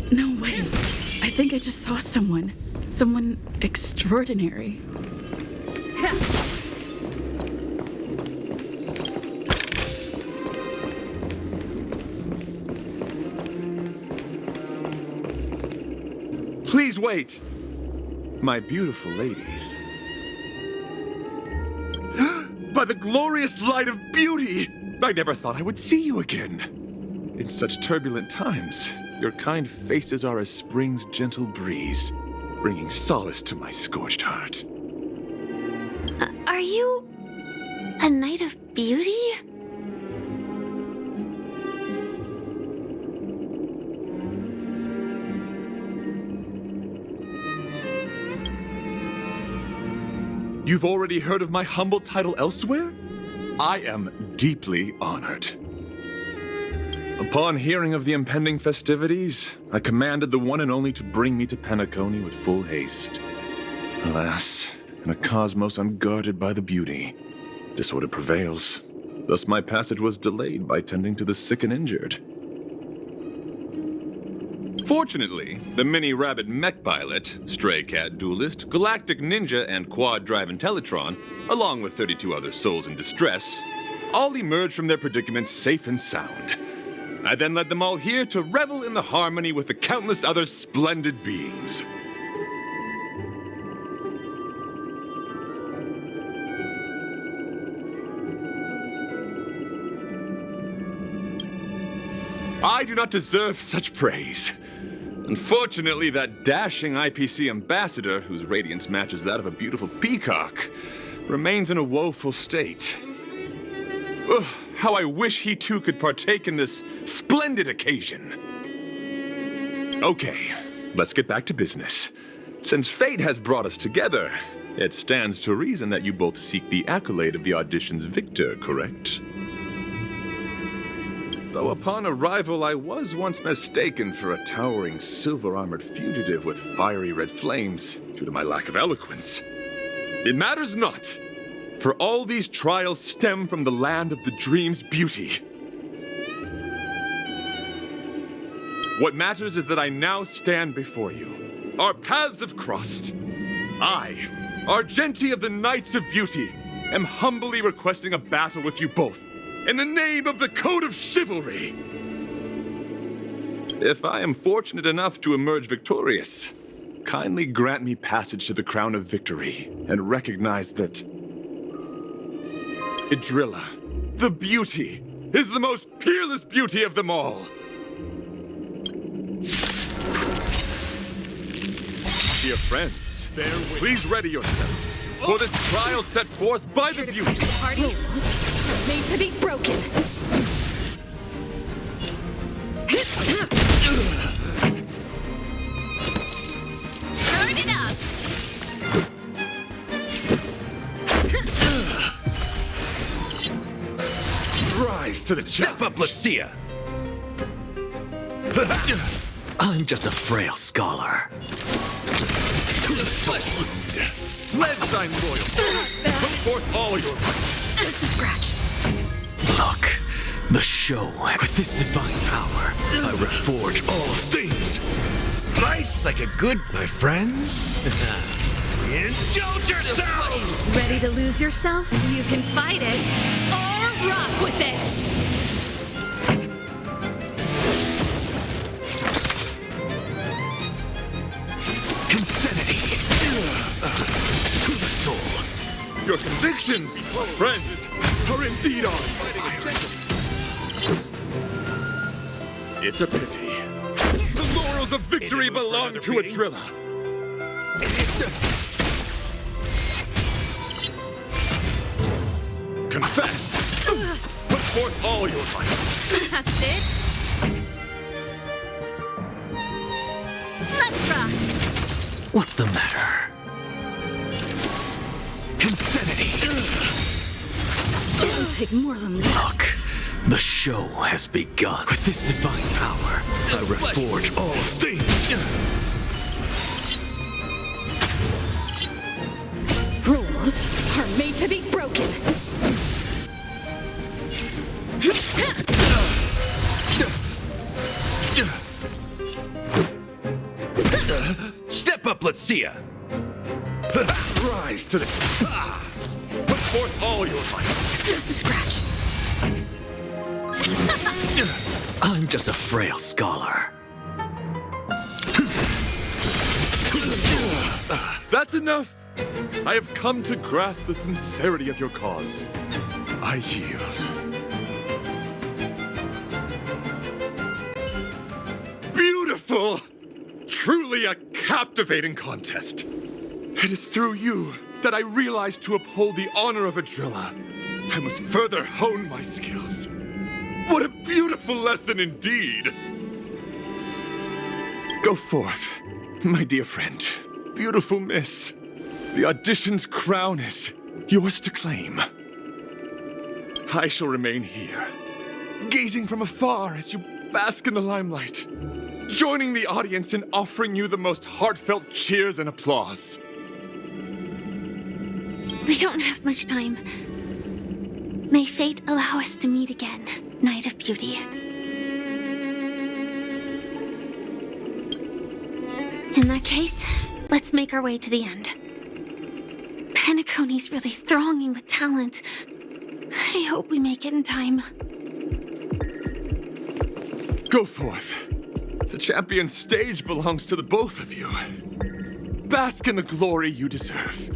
No way. I think I just saw someone. Someone extraordinary. Please wait! My beautiful ladies. By the glorious light of beauty! I never thought I would see you again. In such turbulent times, your kind faces are as spring's gentle breeze, bringing solace to my scorched heart. Are you a knight of beauty? You've already heard of my humble title elsewhere? I am deeply honored. Upon hearing of the impending festivities, I commanded the one and only to bring me to Penacony with full haste. Alas, in a cosmos unguarded by the beauty, disorder prevails. Thus my passage was delayed by tending to the sick and injured. Fortunately, the mini-rabbit mech pilot, stray cat duelist, galactic ninja, and quad-drive Intellitron, along with 32 other souls in distress, all emerged from their predicaments safe and sound. I then led them all here to revel in the harmony with the countless other splendid beings. I do not deserve such praise. Unfortunately, that dashing IPC ambassador, whose radiance matches that of a beautiful peacock, remains in a woeful state. Ugh, how I wish he too could partake in this splendid occasion. Okay, let's get back to business. Since fate has brought us together, it stands to reason that you both seek the accolade of the audition's victor, correct? Though upon arrival I was once mistaken for a towering silver-armored fugitive with fiery red flames due to my lack of eloquence. It matters not, for all these trials stem from the land of the dream's beauty. What matters is that I now stand before you. Our paths have crossed. I, Argenti of the Knights of Beauty, am humbly requesting a battle with you both, in the name of the Code of Chivalry. If I am fortunate enough to emerge victorious, kindly grant me passage to the Crown of Victory and recognize that Idrilla, the beauty, is the most peerless beauty of them all. Dear friends, please ready yourselves for this trial set forth by the beauty. Party made to be broken. Turn it up. Rise to the challenge. Step up, let's see ya. I'm just a frail scholar. To the flesh wound. Leadstein loyal. Put forth all your might. Just a scratch. Look, the show. With this divine power, I reforge all things. Nice like a good, my friends. Indulge yourselves! Ready to lose yourself? You can fight it or rock with it. Insanity. To the soul. Your convictions, friends, are indeed ours. It's a pity. The laurels of victory belong to Idrilla. Confess! Put forth all your might. That's it. Let's rock. What's the matter? Insanity. It'll take more than that. Look, The show has begun. With this divine power, I reforge all things. Rules are made to be broken. Step up, let's see ya. Rise to the... Put forth all your might. Just a scratch. I'm just a frail scholar. That's enough! I have come to grasp the sincerity of your cause. I yield. Beautiful! Truly a captivating contest. It is through you that I realized to uphold the honor of Adrilla, I must further hone my skills. What a beautiful lesson indeed! Go forth, my dear friend, beautiful miss. The audition's crown is yours to claim. I shall remain here, gazing from afar as you bask in the limelight, joining the audience in offering you the most heartfelt cheers and applause. We don't have much time. May fate allow us to meet again, Knight of Beauty. In that case, let's make our way to the end. Penacony's really thronging with talent. I hope we make it in time. Go forth. The champion's stage belongs to the both of you. Bask in the glory you deserve.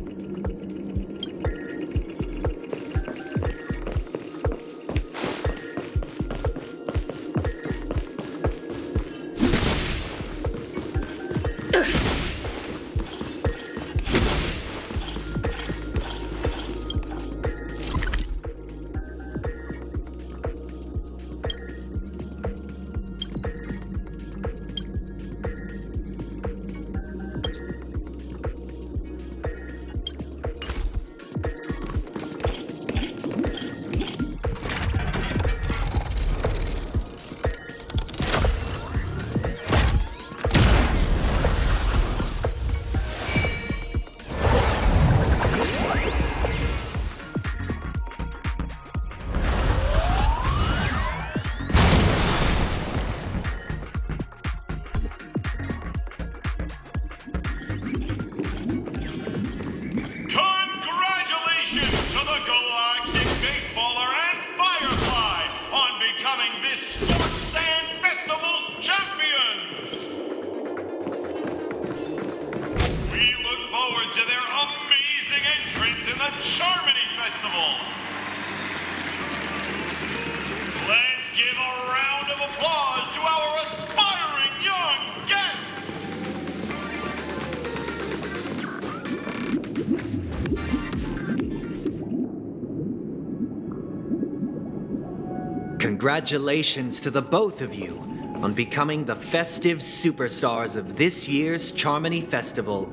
Congratulations to the both of you on becoming the festive superstars of this year's Charmony Festival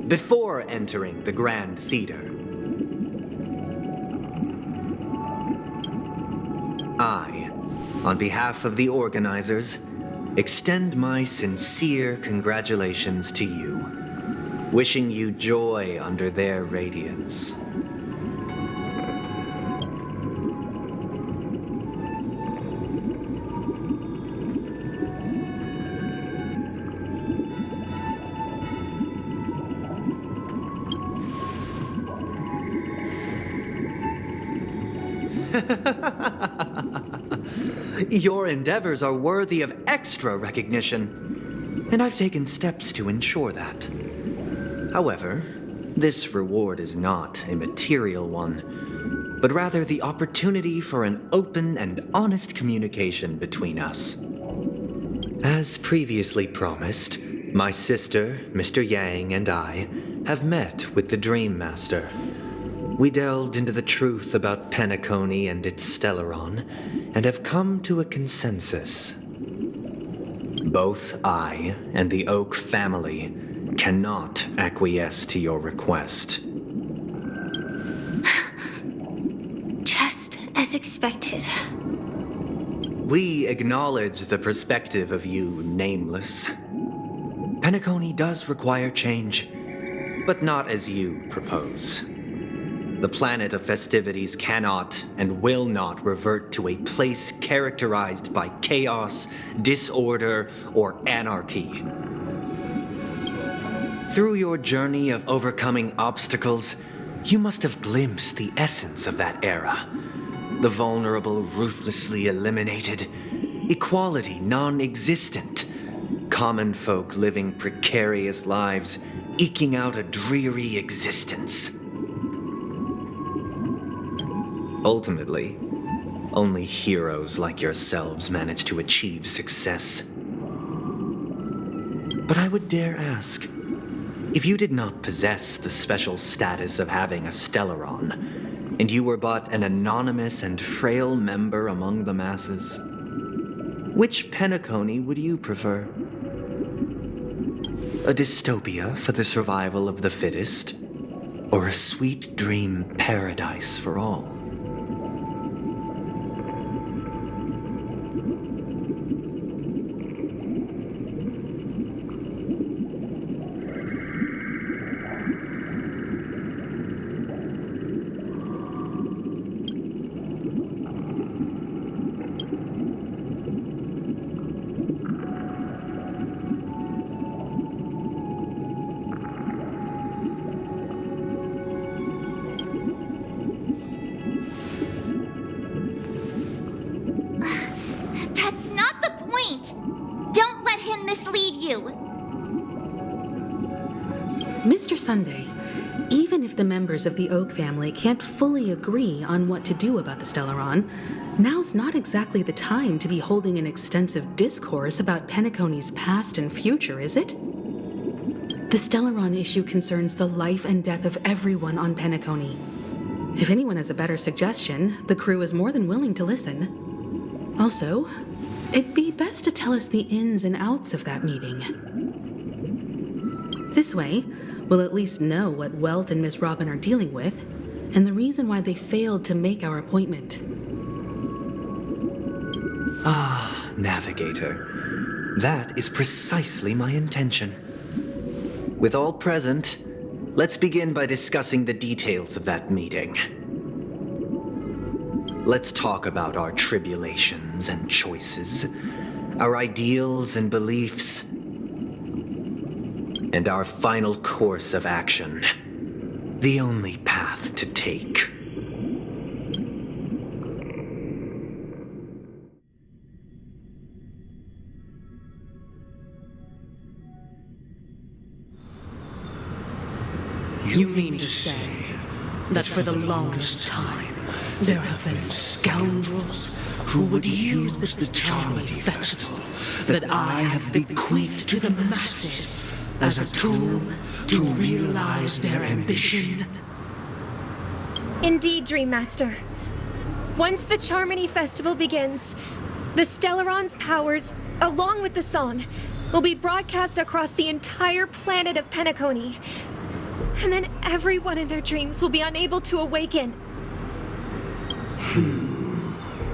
before entering the Grand Theater. I, on behalf of the organizers, extend my sincere congratulations to you, wishing you joy under their radiance. Your endeavors are worthy of extra recognition, and I've taken steps to ensure that. However, this reward is not a material one, but rather the opportunity for an open and honest communication between us. As previously promised, my sister, Mr. Yang, and I have met with the Dream Master. We delved into the truth about Penacony and its Stellaron, and have come to a consensus. Both I and the Oak family cannot acquiesce to your request. Just as expected. We acknowledge the perspective of you, Nameless. Penacony does require change, but not as you propose. The planet of festivities cannot and will not revert to a place characterized by chaos, disorder, or anarchy. Through your journey of overcoming obstacles, you must have glimpsed the essence of that era. The vulnerable ruthlessly eliminated, equality non-existent, common folk living precarious lives, eking out a dreary existence. Ultimately, only heroes like yourselves manage to achieve success. But I would dare ask, if you did not possess the special status of having a Stellaron, and you were but an anonymous and frail member among the masses, which Penacony would you prefer? A dystopia for the survival of the fittest, or a sweet dream paradise for all? That's not the point! Don't let him mislead you! Mr. Sunday, even if the members of the Oak family can't fully agree on what to do about the Stellaron, now's not exactly the time to be holding an extensive discourse about Penacony's past and future, is it? The Stellaron issue concerns the life and death of everyone on Penacony. If anyone has a better suggestion, the crew is more than willing to listen. Also, it'd be best to tell us the ins and outs of that meeting. This way, we'll at least know what Welt and Miss Robin are dealing with, and the reason why they failed to make our appointment. Ah, Navigator. That is precisely my intention. With all present, let's begin by discussing the details of that meeting. Let's talk about our tribulations and choices, our ideals and beliefs, and our final course of action, the only path to take. You mean to say that for the longest time, there have been scoundrels who would use the Charmony Festival that I have bequeathed to the masses as a tool to realize their ambition? Indeed, Dream Master. Once the Charmony Festival begins, the Stellaron's powers, along with the song, will be broadcast across the entire planet of Penacony. And then everyone in their dreams will be unable to awaken.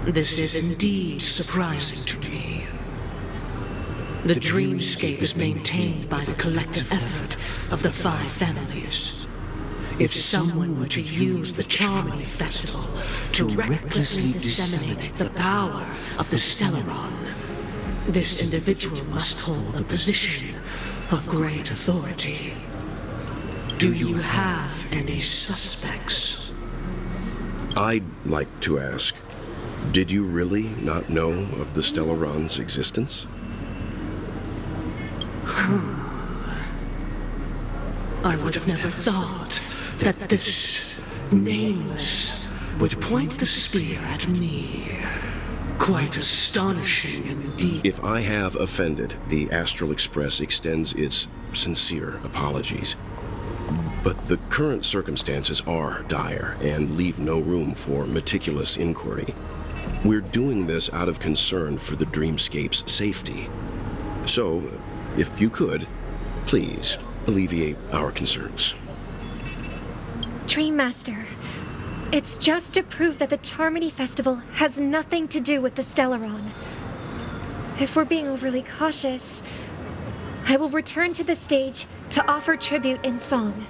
This is indeed surprising to me. The dreamscape is maintained by the collective effort of the 5 families. If someone were to use the Charmony Festival to recklessly disseminate the power of the Stellaron, this individual must hold a position of great authority. Do you have any suspects? I'd like to ask, did you really not know of the Stellaron's existence? I would have never thought that this Nameless would point the spear at me. Quite astonishing indeed. If I have offended, the Astral Express extends its sincere apologies. But the current circumstances are dire and leave no room for meticulous inquiry. We're doing this out of concern for the dreamscape's safety. So, if you could, please alleviate our concerns. Dream Master, It's just to prove that the Charmony Festival has nothing to do with the Stellaron. If we're being overly cautious, I will return to the stage to offer tribute in song,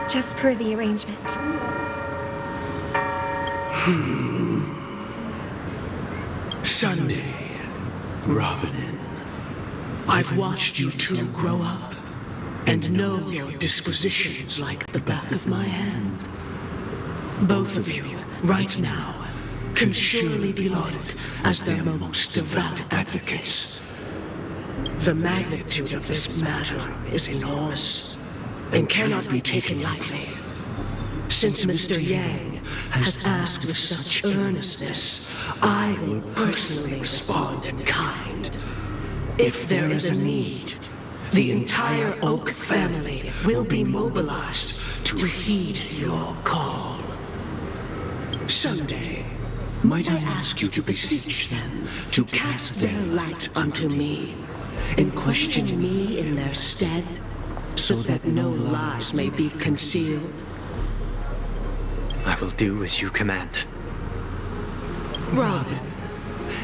just per the arrangement. Sunday, Robin. I've watched you two grow up and know your dispositions like the back of my hand. Both of you, right now, can surely be lauded as their most devout advocates. The magnitude of this matter is enormous and cannot be taken lightly. Since Mr. Yang has asked with such earnestness, I will personally respond in kind. If there is a need, the entire Oak family will be mobilized to heed your call. Sunday, might I ask you to beseech them to cast their light unto me, and question me in their stead, so that no lies may be concealed? I will do as you command. Robin,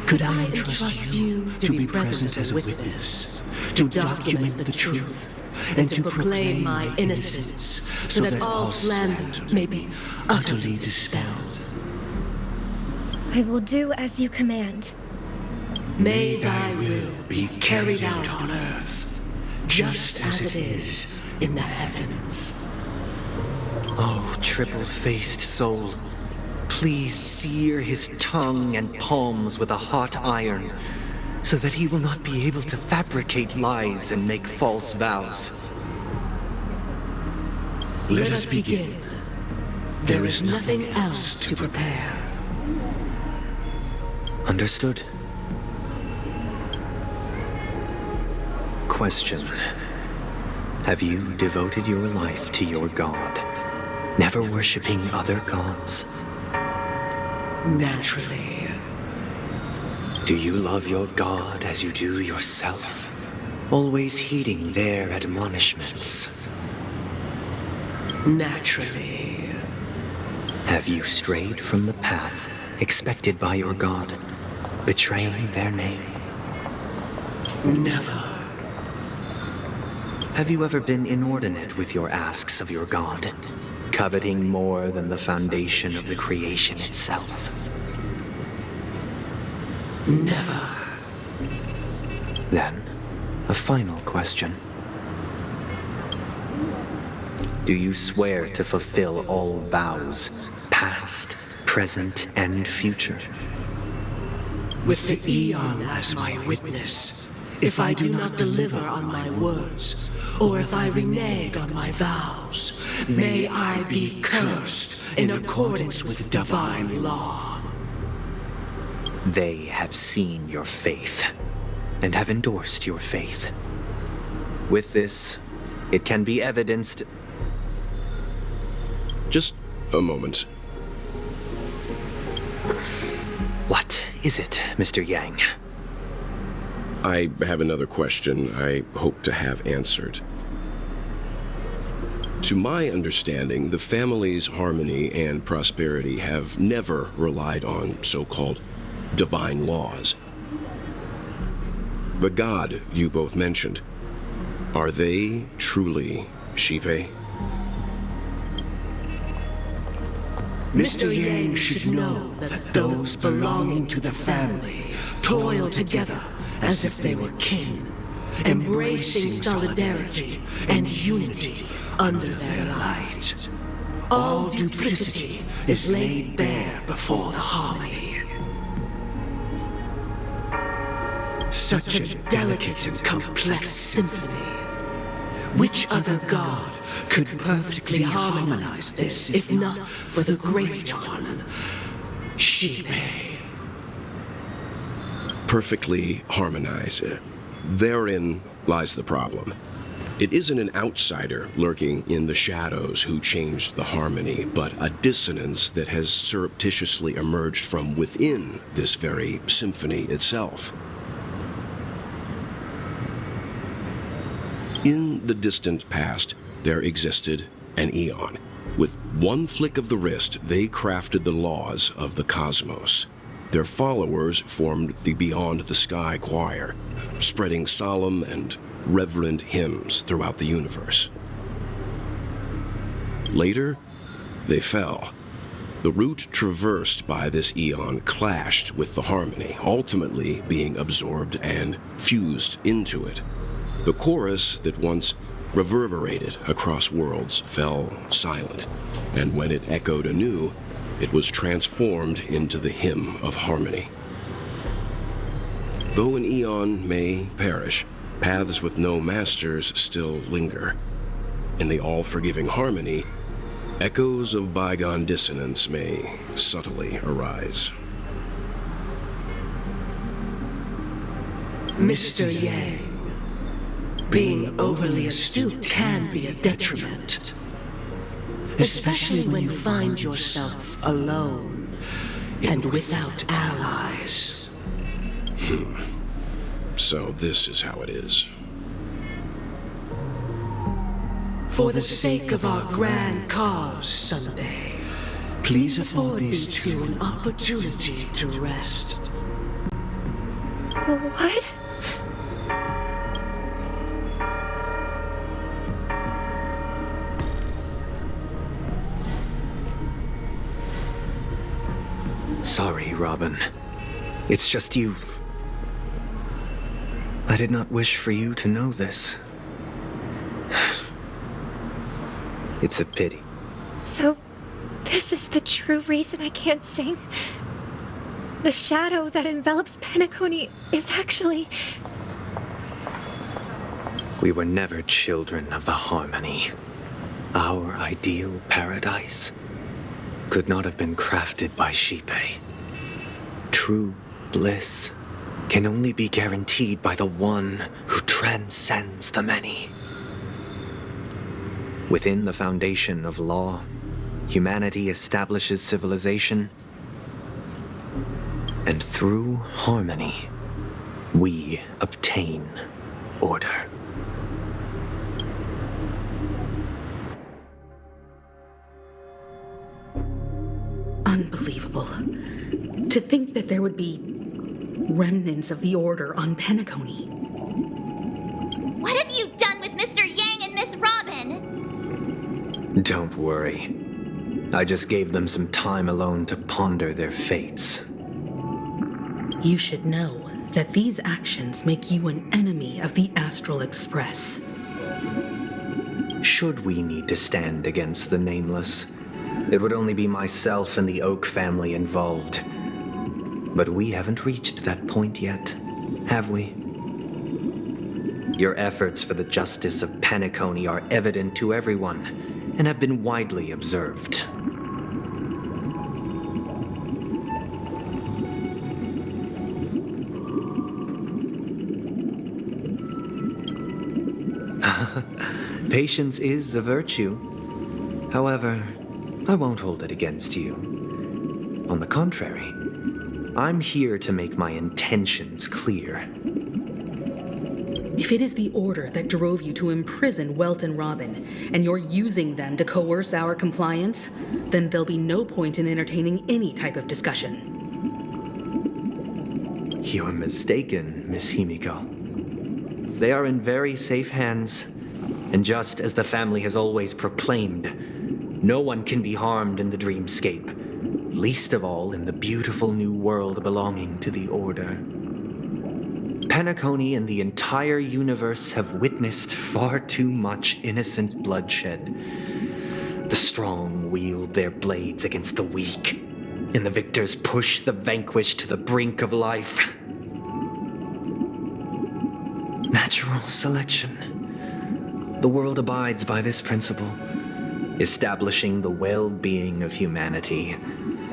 could I entrust you to be present as a witness, to document the truth, and to proclaim my innocence, so that all slander may be utterly dispelled? I will do as you command. May thy will be carried out on earth, just as it is in the heavens. Oh, triple-faced soul, please sear his tongue and palms with a hot iron, so that he will not be able to fabricate lies and make false vows. Let us begin. There is nothing else to prepare. Understood. Question. Have you devoted your life to your god, never worshipping other gods? Naturally. Do you love your god as you do yourself, always heeding their admonishments? Naturally. Have you strayed from the path expected by your god, betraying their name? Never. Have you ever been inordinate with your asks of your god, coveting more than the foundation of the creation itself? Never. Then, a final question. Do you swear to fulfill all vows, past, present, and future? With the Eon as my witness, if I do not deliver on my words, or if I renege on my vows, may I be cursed in accordance with divine law. They have seen your faith, and have endorsed your faith. With this, it can be evidenced. Just a moment. What is it, Mr. Yang? I have another question I hope to have answered. To my understanding, the family's harmony and prosperity have never relied on so-called divine laws. The god you both mentioned, are they truly Pt.4? Mr. Yang should know that those belonging to the family toil together as if they were kin, embracing solidarity and unity under their light. All duplicity is laid bare before the harmony. Such a delicate and complex symphony. Which other god could perfectly harmonize this, if not for the Great One, Pt.4? Perfectly harmonize. Therein lies the problem. It isn't an outsider lurking in the shadows who changed the harmony, but a dissonance that has surreptitiously emerged from within this very symphony itself. In the distant past, there existed an Eon, with One flick of the wrist, they crafted the laws of the cosmos. Their followers formed the Beyond the Sky Choir, spreading solemn and reverent hymns throughout the universe. Later, they fell. The route traversed by this eon clashed with the harmony, ultimately being absorbed and fused into it. The chorus that once reverberated across worlds fell silent, and when it echoed anew, it was transformed into the hymn of harmony. Though an eon may perish, paths with no masters still linger. In the all-forgiving harmony, echoes of bygone dissonance may subtly arise. Mr. Yang, being overly astute can be a detriment. Especially when you find yourself alone and without allies. So this is how it is. For the sake of our grand cause, Sunday, please afford these two an opportunity to rest. What? Sorry, Robin. It's just you. I did not wish for you to know this. It's a pity. So, this is the true reason I can't sing? The shadow that envelops Penacony is actually... We were never children of the harmony. Our ideal paradise could not have been crafted by Xipe. True bliss can only be guaranteed by the one who transcends the many. Within the foundation of law, humanity establishes civilization, and through harmony, we obtain order. Unbelievable. To think that there would be remnants of the Order on Penacony. What have you done with Mr. Yang and Miss Robin? Don't worry. I just gave them some time alone to ponder their fates. You should know that these actions make you an enemy of the Astral Express. Should we need to stand against the Nameless, it would only be myself and the Oak family involved. But we haven't reached that point yet, have we? Your efforts for the justice of Penacony are evident to everyone, and have been widely observed. Patience is a virtue. However, I won't hold it against you. On the contrary, I'm here to make my intentions clear. If it is the Order that drove you to imprison Welt and Robin, and you're using them to coerce our compliance, then there'll be no point in entertaining any type of discussion. You're mistaken, Miss Himiko. They are in very safe hands, and just as the family has always proclaimed, no one can be harmed in the dreamscape, least of all in the beautiful new world belonging to the Order. Penacony and the entire universe have witnessed far too much innocent bloodshed. The strong wield their blades against the weak, and the victors push the vanquished to the brink of life. Natural selection. The world abides by this principle, establishing the well-being of humanity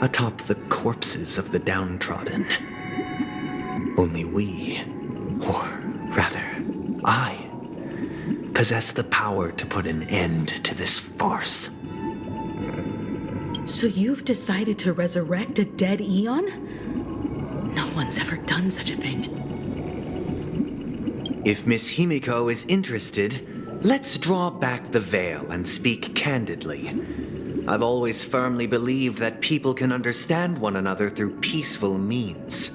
atop the corpses of the downtrodden. Only we, or rather, I, possess the power to put an end to this farce. So you've decided to resurrect a dead Eon? No one's ever done such a thing. If Miss Himiko is interested, let's draw back the veil and speak candidly. I've always firmly believed that people can understand one another through peaceful means.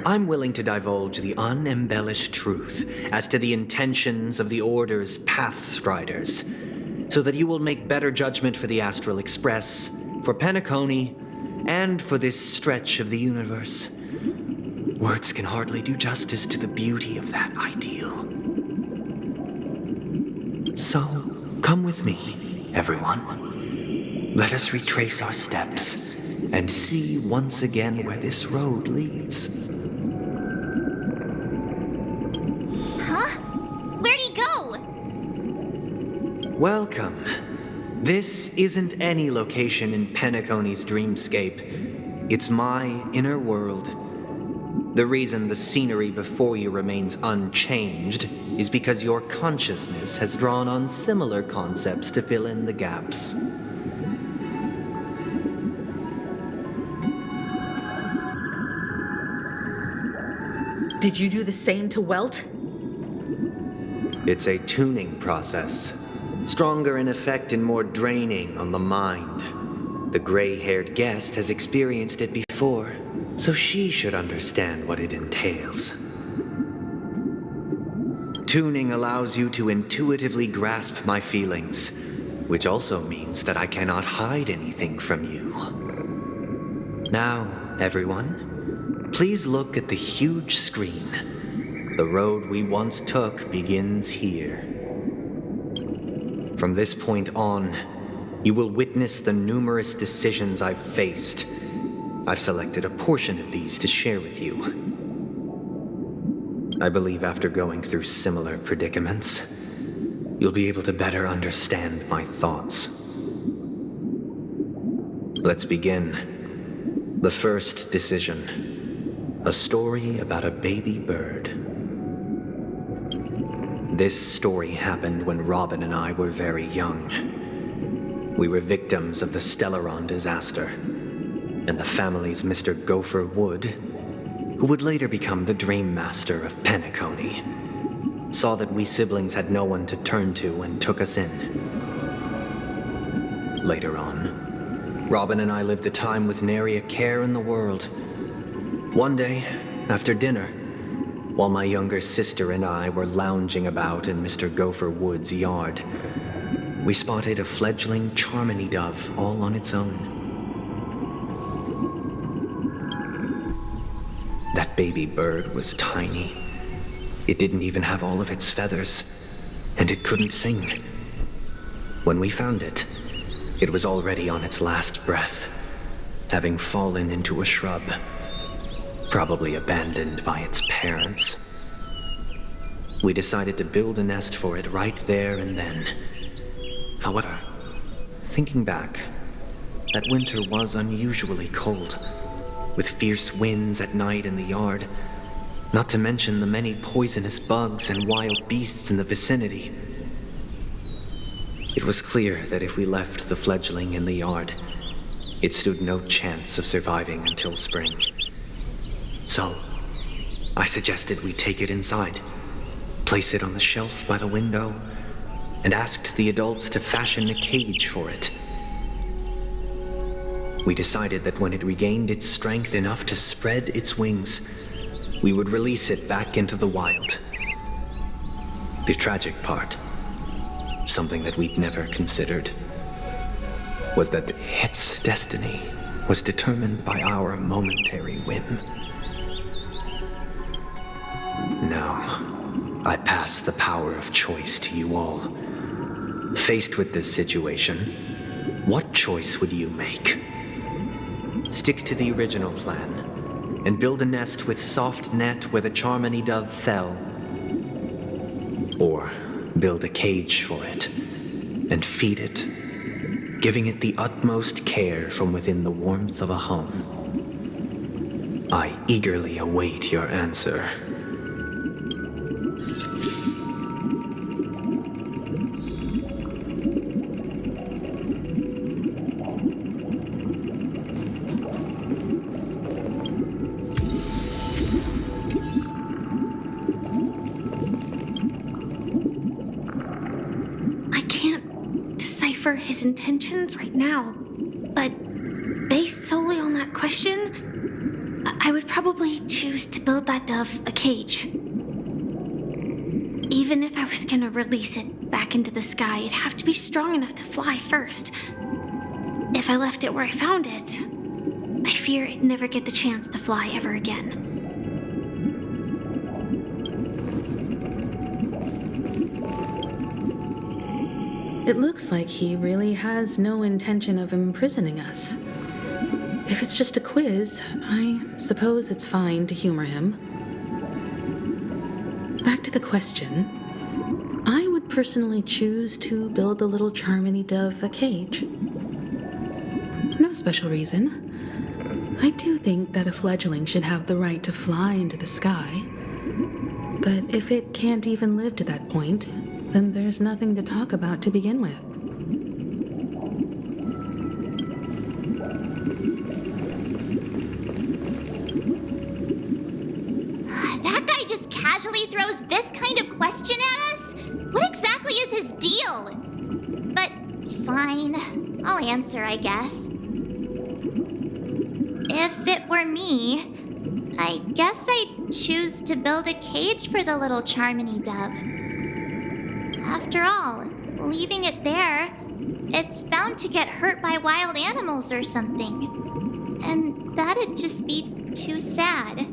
I'm willing to divulge the unembellished truth as to the intentions of the Order's Pathstriders, so that you will make better judgment for the Astral Express, for Penacony, and for this stretch of the universe. Words can hardly do justice to the beauty of that ideal. So, come with me, everyone. Let us retrace our steps and see once again where this road leads. Huh? Where'd he go? Welcome. This isn't any location in Penacony's dreamscape. It's my inner world. The reason the scenery before you remains unchanged is because your consciousness has drawn on similar concepts to fill in the gaps. Did you do the same to Welt? It's a tuning process. Stronger in effect and more draining on the mind. The gray-haired guest has experienced it before, so she should understand what it entails. Tuning allows you to intuitively grasp my feelings, which also means that I cannot hide anything from you. Now, everyone, please look at the huge screen. The road we once took begins here. From this point on, you will witness the numerous decisions I've faced. I've selected a portion of these to share with you. I believe after going through similar predicaments, you'll be able to better understand my thoughts. Let's begin. The first decision. A story about a baby bird. This story happened when Robin and I were very young. We were victims of the Stellaron disaster, and the family's Mr. Gopher Wood, who would later become the Dream Master of Penacony, saw that we siblings had no one to turn to and took us in. Later on, Robin and I lived a time with nary a care in the world. One day, after dinner, while my younger sister and I were lounging about in Mr. Gopher Wood's yard, we spotted a fledgling Charmony dove all on its own. That baby bird was tiny. It didn't even have all of its feathers, and it couldn't sing. When we found it, it was already on its last breath, having fallen into a shrub, probably abandoned by its parents. We decided to build a nest for it right there and then. However, thinking back, that winter was unusually cold, with fierce winds at night in the yard, not to mention the many poisonous bugs and wild beasts in the vicinity. It was clear that if we left the fledgling in the yard, it stood no chance of surviving until spring. So, I suggested we take it inside, place it on the shelf by the window, and asked the adults to fashion a cage for it. We decided that when it regained its strength enough to spread its wings, we would release it back into the wild. The tragic part, something that we'd never considered, was that its destiny was determined by our momentary whim. Now, I pass the power of choice to you all. Faced with this situation, what choice would you make? Stick to the original plan and build a nest with soft net where the Charmony dove fell. Or build a cage for it and feed it, giving it the utmost care from within the warmth of a home. I eagerly await your answer. his intentions right now. But based solely on that question, I would probably choose to build that dove a cage. Even if I was gonna release it back into the sky, it'd have to be strong enough to fly first. If I left it where I found it, I fear it'd never get the chance to fly ever again. It looks like he really has no intention of imprisoning us. If it's just a quiz, I suppose it's fine to humor him. Back to the question. I would personally choose to build the little Charmony dove a cage. No special reason. I do think that a fledgling should have the right to fly into the sky. But if it can't even live to that point, then there's nothing to talk about to begin with. That guy just casually throws this kind of question at us? What exactly is his deal? But fine, I'll answer, I guess. If it were me, I guess I'd choose to build a cage for the little Charmony dove. After all, leaving it there, it's bound to get hurt by wild animals or something. And that'd just be too sad.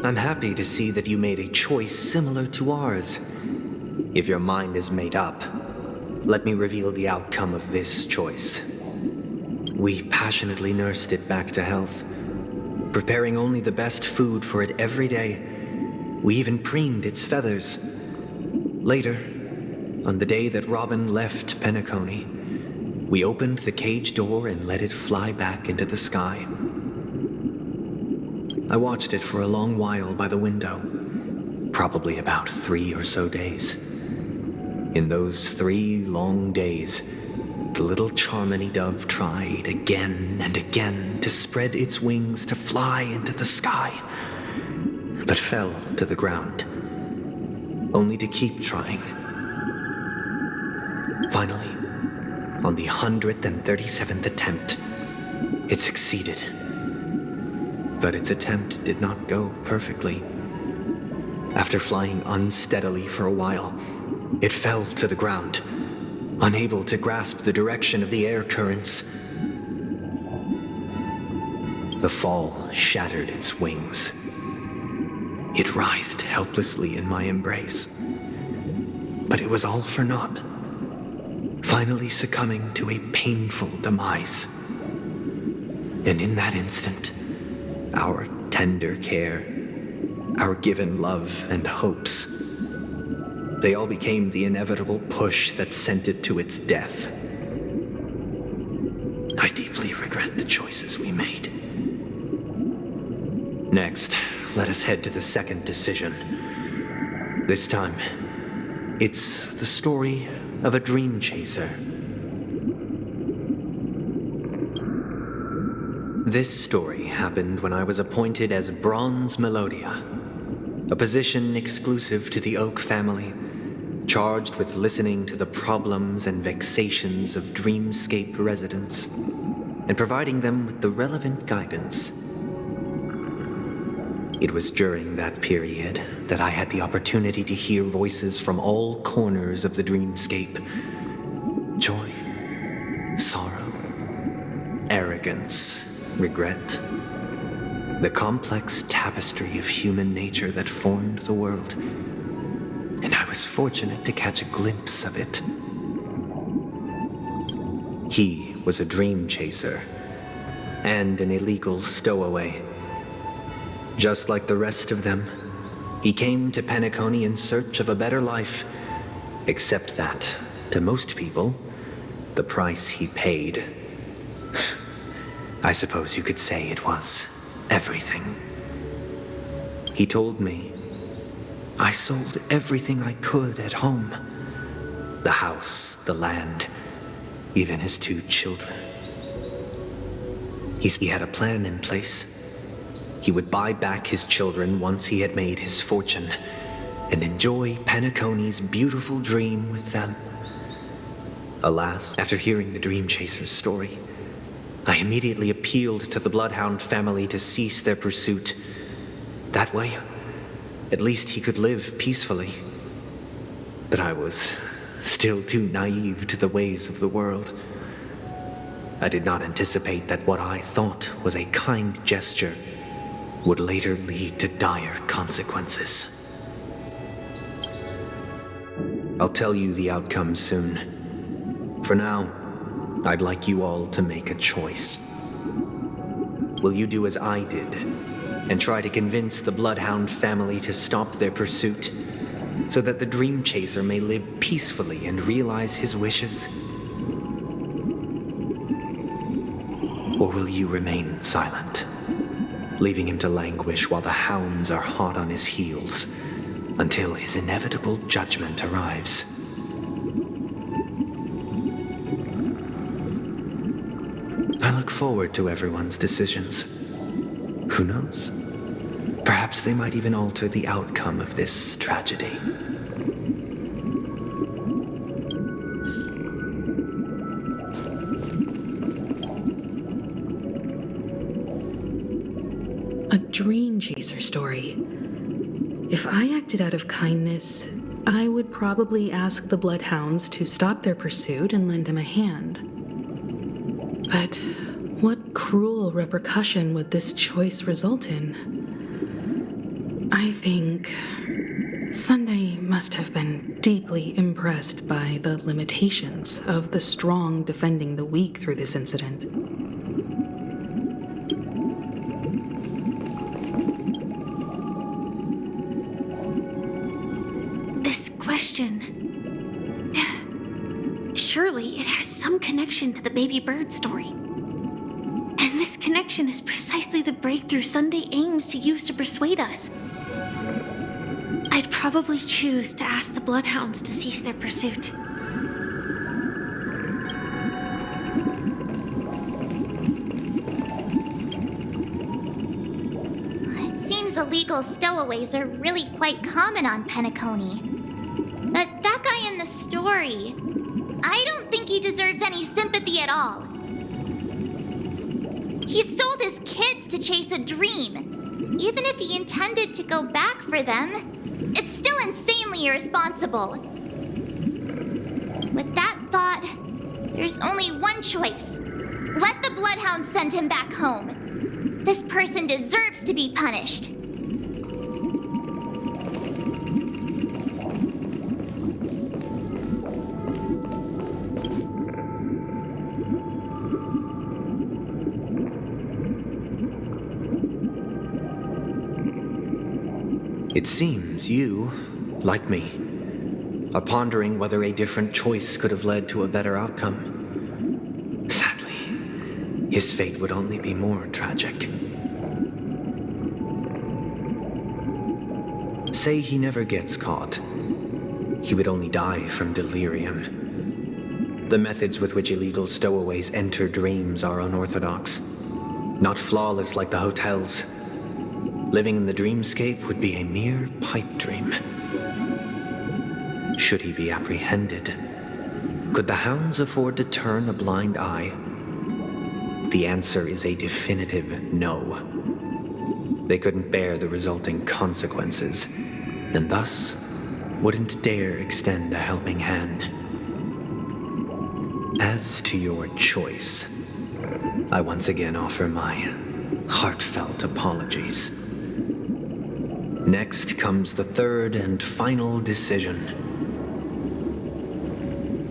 I'm happy to see that you made a choice similar to ours. If your mind is made up, let me reveal the outcome of this choice. We passionately nursed it back to health, preparing only the best food for it every day. We even preened its feathers. Later, on the day that Robin left Penacony, we opened the cage door and let it fly back into the sky. I watched it for a long while by the window, probably about 3 or so days. In those 3 long days, the little Charmony dove tried again and again to spread its wings to fly into the sky, but fell to the ground, only to keep trying. Finally, on the 137th attempt, it succeeded. But its attempt did not go perfectly. After flying unsteadily for a while, it fell to the ground, unable to grasp the direction of the air currents. The fall shattered its wings. It writhed helplessly in my embrace. But it was all for naught, finally succumbing to a painful demise. And in that instant, our tender care, our given love and hopes, they all became the inevitable push that sent it to its death. I deeply regret the choices we made. Next, let us head to the second decision. This time, it's the story of a dream chaser. This story happened when I was appointed as Bronze Melodia, a position exclusive to the Oak family, charged with listening to the problems and vexations of Dreamscape residents and providing them with the relevant guidance. It was during that period that I had the opportunity to hear voices from all corners of the dreamscape. Joy, sorrow, arrogance, regret. The complex tapestry of human nature that formed the world. And I was fortunate to catch a glimpse of it. He was a dream chaser and an illegal stowaway. Just like the rest of them, he came to Penacony in search of a better life, except that, to most people, the price he paid, I suppose you could say it was everything. He told me I sold everything I could at home. The house, the land, even his 2 children. He had a plan in place. He would buy back his children once he had made his fortune, and enjoy Penacony's beautiful dream with them. Alas, after hearing the Dream Chaser's story, I immediately appealed to the Bloodhound family to cease their pursuit. That way, at least he could live peacefully. But I was still too naive to the ways of the world. I did not anticipate that what I thought was a kind gesture would later lead to dire consequences. I'll tell you the outcome soon. For now, I'd like you all to make a choice. Will you do as I did and try to convince the Bloodhound family to stop their pursuit so that the Dream Chaser may live peacefully and realize his wishes? Or will you remain silent, leaving him to languish while the hounds are hot on his heels until his inevitable judgment arrives? I look forward to everyone's decisions. Who knows? Perhaps they might even alter the outcome of this tragedy. A dream chaser story. If I acted out of kindness, I would probably ask the Bloodhounds to stop their pursuit and lend him a hand. But what cruel repercussion would this choice result in? I think Sunday must have been deeply impressed by the limitations of the strong defending the weak through this incident. This question... Surely it has some connection to the baby bird story. And this connection is precisely the breakthrough Sunday aims to use to persuade us. I'd probably choose to ask the Bloodhounds to cease their pursuit. It seems illegal stowaways are really quite common on Penacony. But that guy in the story, I don't think he deserves any sympathy at all. He sold his kids to chase a dream. Even if he intended to go back for them, it's still insanely irresponsible. With that thought, there's only one choice. Let the Bloodhound send him back home. This person deserves to be punished. It seems you, like me, are pondering whether a different choice could have led to a better outcome. Sadly, his fate would only be more tragic. Say he never gets caught. He would only die from delirium. The methods with which illegal stowaways enter dreams are unorthodox, not flawless like the hotels. Living in the dreamscape would be a mere pipe dream. Should he be apprehended, could the hounds afford to turn a blind eye? The answer is a definitive no. They couldn't bear the resulting consequences, and thus wouldn't dare extend a helping hand. As to your choice, I once again offer my heartfelt apologies. Next comes the third and final decision.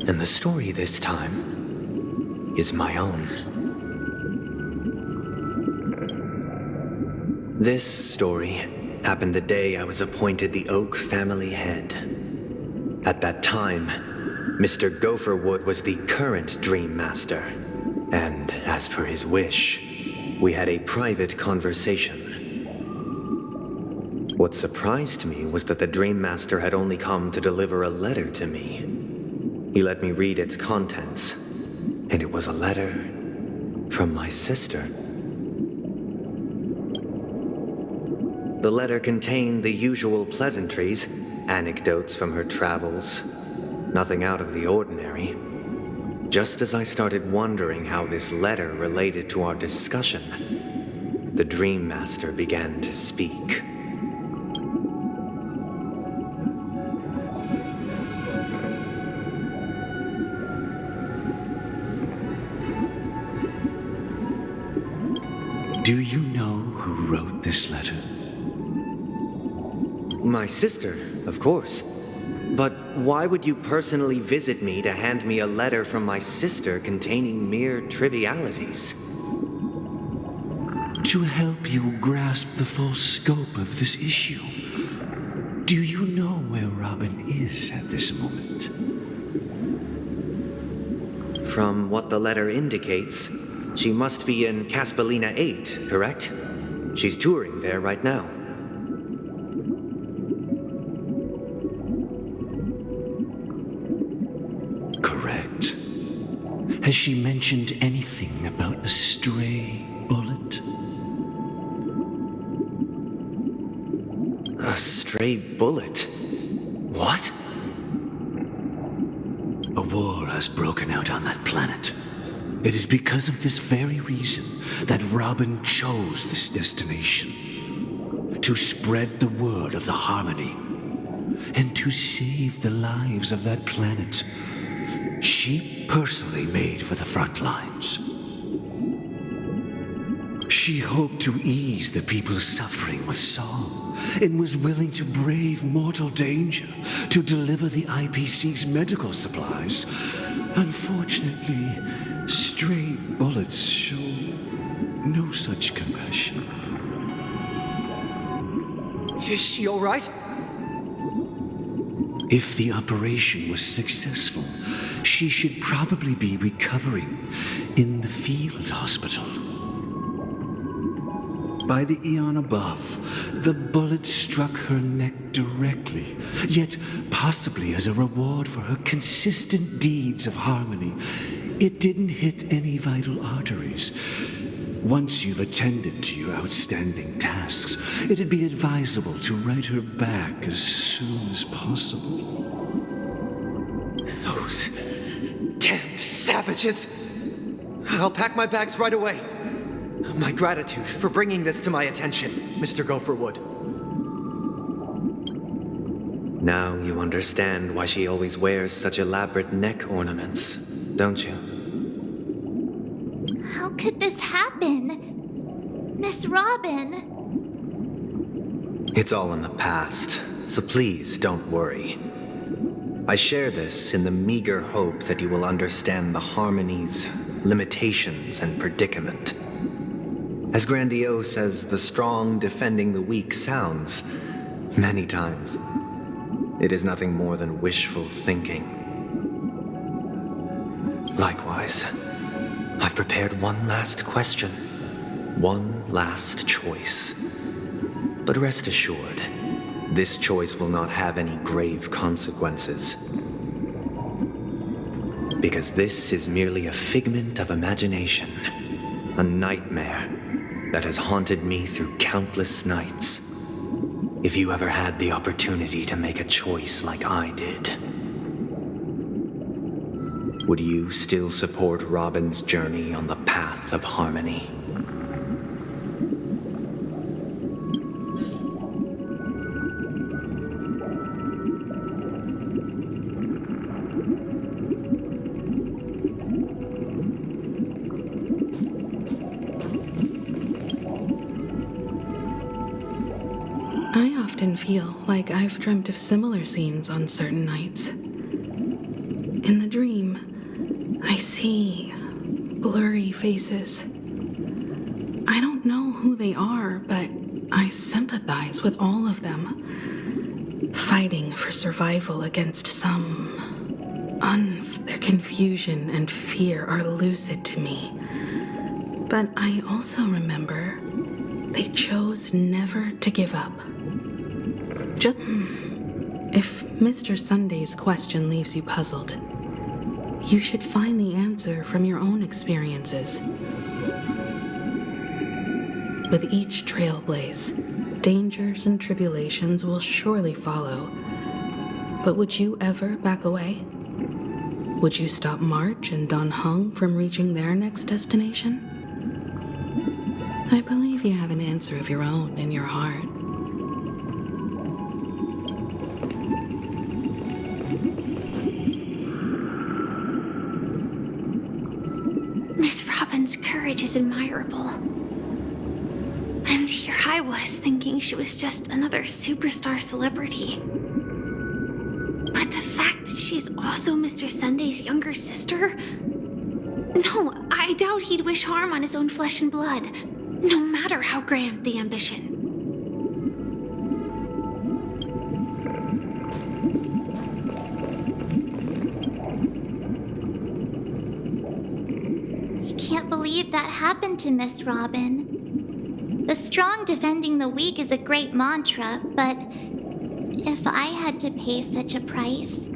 And the story this time is my own. This story happened the day I was appointed the Oak family head. At that time, Mr. Gopherwood was the current Dream Master, and as per his wish, we had a private conversation. What surprised me was that the Dream Master had only come to deliver a letter to me. He let me read its contents, and it was a letter from my sister. The letter contained the usual pleasantries, anecdotes from her travels, nothing out of the ordinary. Just as I started wondering how this letter related to our discussion, the Dream Master began to speak. Do you know who wrote this letter? My sister, of course. But why would you personally visit me to hand me a letter from my sister containing mere trivialities? To help you grasp the full scope of this issue. Do you know where Robin is at this moment? From what the letter indicates, she must be in Caspelina 8, correct? She's touring there right now. Correct. Has she mentioned anything about a stray bullet? A stray bullet? What? A war has broken out on that planet. It is because of this very reason that Robin chose this destination. To spread the word of the Harmony. And to save the lives of that planet. She personally made for the front lines. She hoped to ease the people's suffering with song, and was willing to brave mortal danger to deliver the IPC's medical supplies. Unfortunately, stray bullets show no such compassion. Is she all right? If the operation was successful, she should probably be recovering in the field hospital. By the eon above, the bullet struck her neck directly, yet possibly as a reward for her consistent deeds of harmony, it didn't hit any vital arteries. Once you've attended to your outstanding tasks, it'd be advisable to write her back as soon as possible. Those damned savages! I'll pack my bags right away. My gratitude for bringing this to my attention, Mr. Gopherwood. Now you understand why she always wears such elaborate neck ornaments, don't you? How could this happen? Miss Robin? It's all in the past, so please don't worry. I share this in the meager hope that you will understand the Harmony's limitations and predicament. As grandiose as the strong defending the weak sounds, many times, it is nothing more than wishful thinking. Likewise, I've prepared one last question, one last choice. But rest assured, this choice will not have any grave consequences. Because this is merely a figment of imagination, a nightmare that has haunted me through countless nights. If you ever had the opportunity to make a choice like I did, would you still support Robin's journey on the path of harmony? often feel like I've dreamt of similar scenes on certain nights. In the dream, I see blurry faces. I don't know who they are, but I sympathize with all of them, fighting for survival against some their confusion and fear are lucid to me. But I also remember they chose never to give up. Just if Mr. Sunday's question leaves you puzzled, you should find the answer from your own experiences. With each trailblaze, dangers and tribulations will surely follow. But would you ever back away? Would you stop March and Don Hung from reaching their next destination? I believe you have an answer of your own in your heart. Miss Robin's courage is admirable. And here I was thinking she was just another superstar celebrity. But the fact that she's also Mr. Sunday's younger sister? No, I doubt he'd wish harm on his own flesh and blood, no matter how grand the ambition. I can't believe that happened to Miss Robin. The strong defending the weak is a great mantra, but if I had to pay such a price,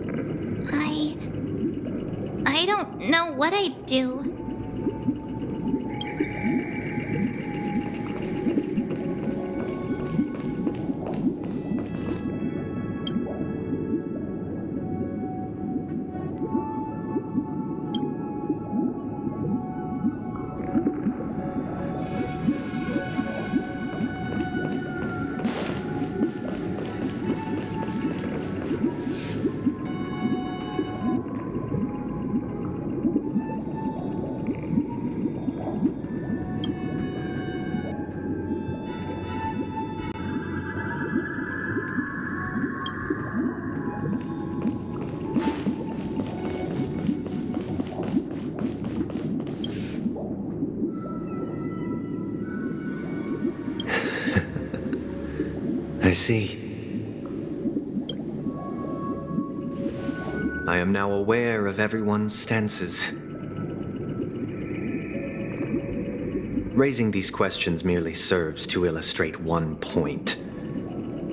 I don't know what I'd do. I see. I am now aware of everyone's stances. Raising these questions merely serves to illustrate one point.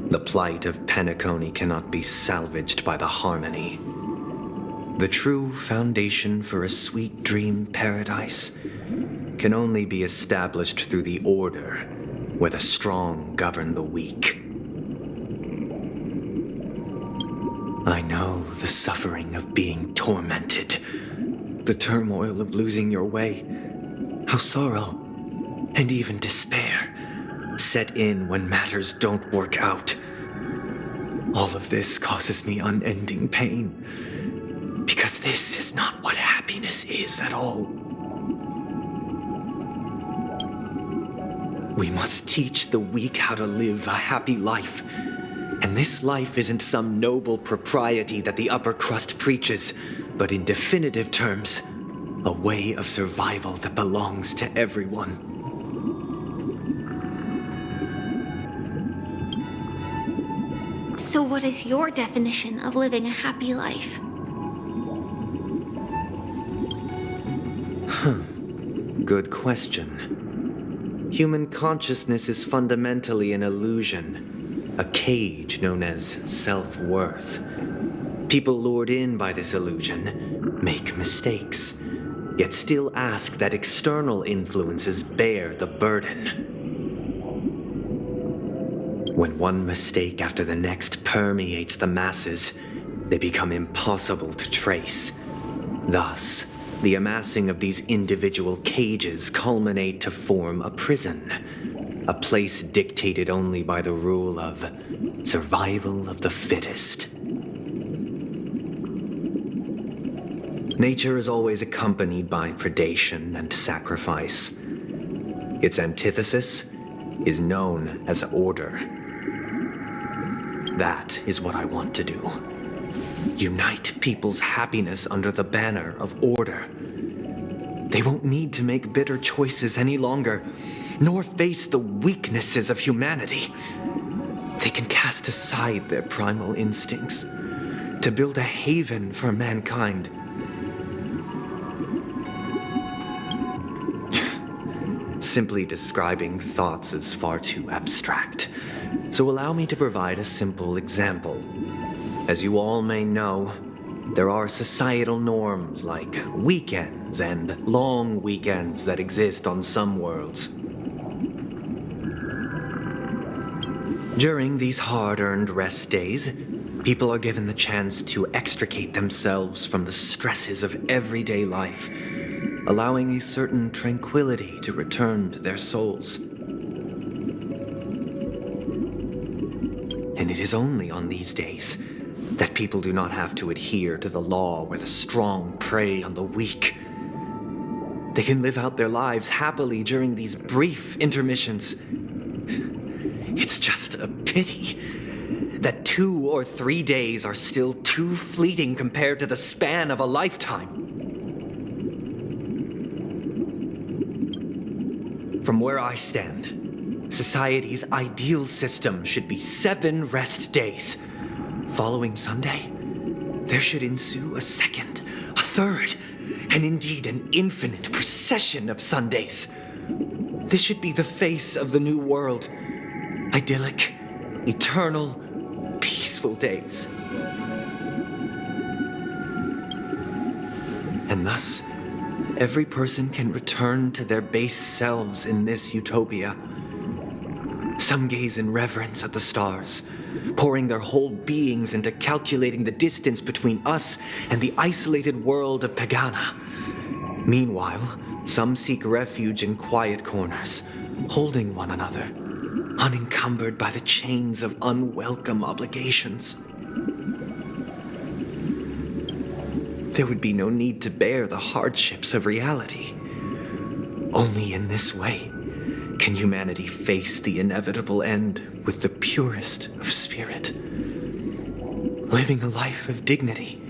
The plight of Penacony cannot be salvaged by the harmony. The true foundation for a sweet dream paradise can only be established through the order where the strong govern the weak. I know the suffering of being tormented, the turmoil of losing your way, how sorrow and even despair set in when matters don't work out. All of this causes me unending pain, because this is not what happiness is at all. We must teach the weak how to live a happy life. And this life isn't some noble propriety that the upper crust preaches, but in definitive terms, a way of survival that belongs to everyone. So what is your definition of living a happy life? Good question. Human consciousness is fundamentally an illusion. A cage known as self-worth. People lured in by this illusion make mistakes, yet still ask that external influences bear the burden. When one mistake after the next permeates the masses, they become impossible to trace. Thus, the amassing of these individual cages culminate to form a prison. A place dictated only by the rule of survival of the fittest. Nature is always accompanied by predation and sacrifice. Its antithesis is known as order. That is what I want to do. Unite people's happiness under the banner of order. They won't need to make bitter choices any longer, nor face the weaknesses of humanity. They can cast aside their primal instincts to build a haven for mankind. Simply describing thoughts is far too abstract, so allow me to provide a simple example. As you all may know, there are societal norms like weekends and long weekends that exist on some worlds. During these hard-earned rest days, people are given the chance to extricate themselves from the stresses of everyday life, allowing a certain tranquility to return to their souls. And it is only on these days that people do not have to adhere to the law where the strong prey on the weak. They can live out their lives happily during these brief intermissions. It's just a pity that 2 or 3 days are still too fleeting compared to the span of a lifetime. From where I stand, society's ideal system should be 7 rest days. Following Sunday, there should ensue a second, a third, and indeed an infinite procession of Sundays. This should be the face of the new world. Idyllic, eternal, peaceful days. And thus, every person can return to their base selves in this utopia. Some gaze in reverence at the stars, pouring their whole beings into calculating the distance between us and the isolated world of Pagana. Meanwhile, some seek refuge in quiet corners, holding one another, unencumbered by the chains of unwelcome obligations. There would be no need to bear the hardships of reality. Only in this way can humanity face the inevitable end with the purest of spirit, living a life of dignity.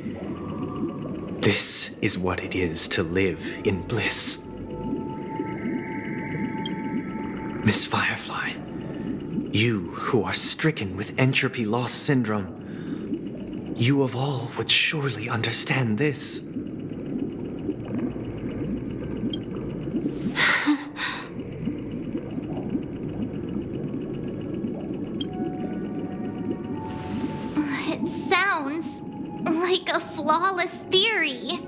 This is what it is to live in bliss. Miss Firefly, you who are stricken with entropy loss syndrome, you of all would surely understand this. It sounds like a flawless theory.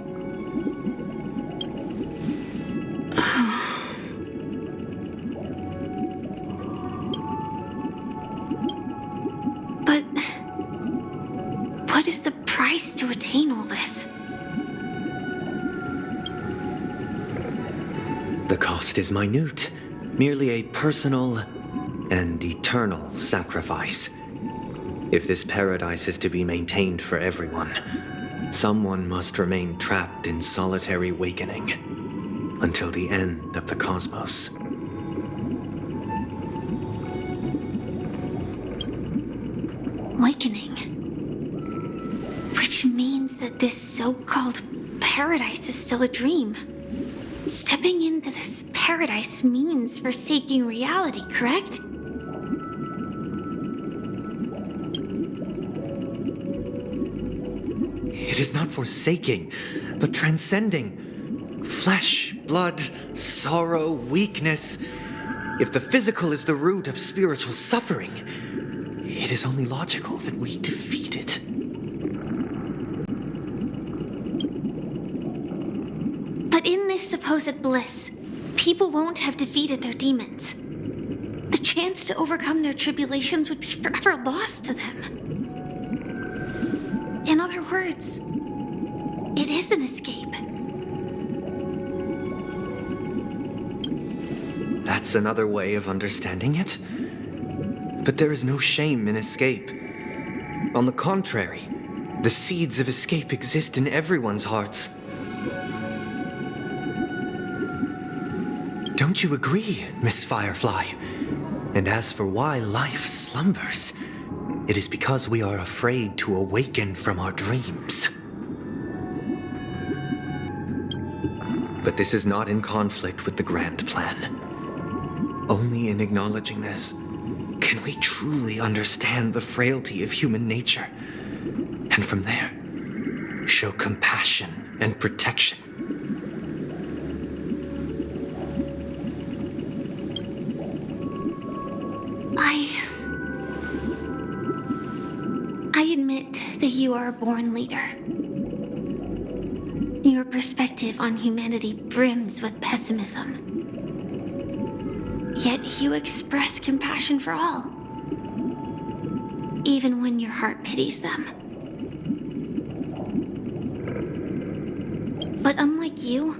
But what is the price to attain all this? The cost is minute, merely a personal and eternal sacrifice. If this paradise is to be maintained for everyone, someone must remain trapped in solitary awakening until the end of the cosmos. Awakening. Which means that this so-called paradise is still a dream. Stepping into this paradise means forsaking reality, correct? It is not forsaking, but transcending. Flesh, blood, sorrow, weakness. If the physical is the root of spiritual suffering, it is only logical that we defeat it. But in this supposed bliss, people won't have defeated their demons. The chance to overcome their tribulations would be forever lost to them. In other words, it is an escape. That's another way of understanding it. But there is no shame in escape. On the contrary, the seeds of escape exist in everyone's hearts. Don't you agree, Miss Firefly? And as for why life slumbers, it is because we are afraid to awaken from our dreams. But this is not in conflict with the grand plan. Only in acknowledging this can we truly understand the frailty of human nature, and from there, show compassion and protection. I admit that you are a born leader. Your perspective on humanity brims with pessimism. Yet you express compassion for all, even when your heart pities them. But unlike you,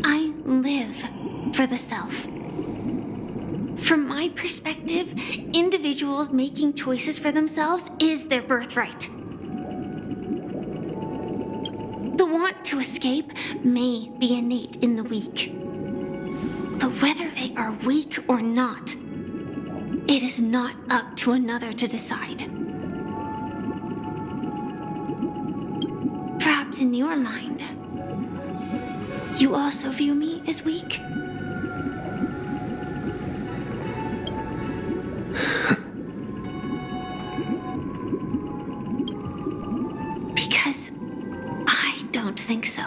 I live for the self. From my perspective, individuals making choices for themselves is their birthright. The want to escape may be innate in the weak. But whether they are weak or not, it is not up to another to decide. Perhaps in your mind, you also view me as weak? Because I don't think so.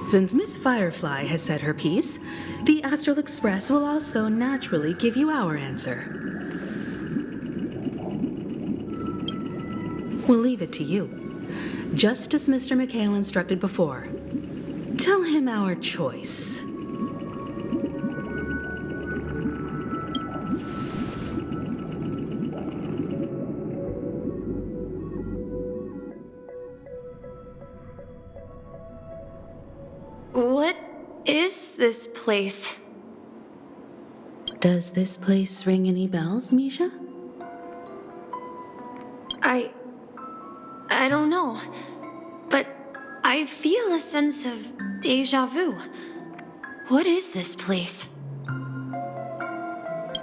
Since Miss Firefly has said her piece, the Astral Express will also naturally give you our answer. We'll leave it to you, just as Mr. McHale instructed before. Tell him our choice. What is this place? Does this place ring any bells, Misha? I don't know, but I feel a sense of deja vu. What is this place?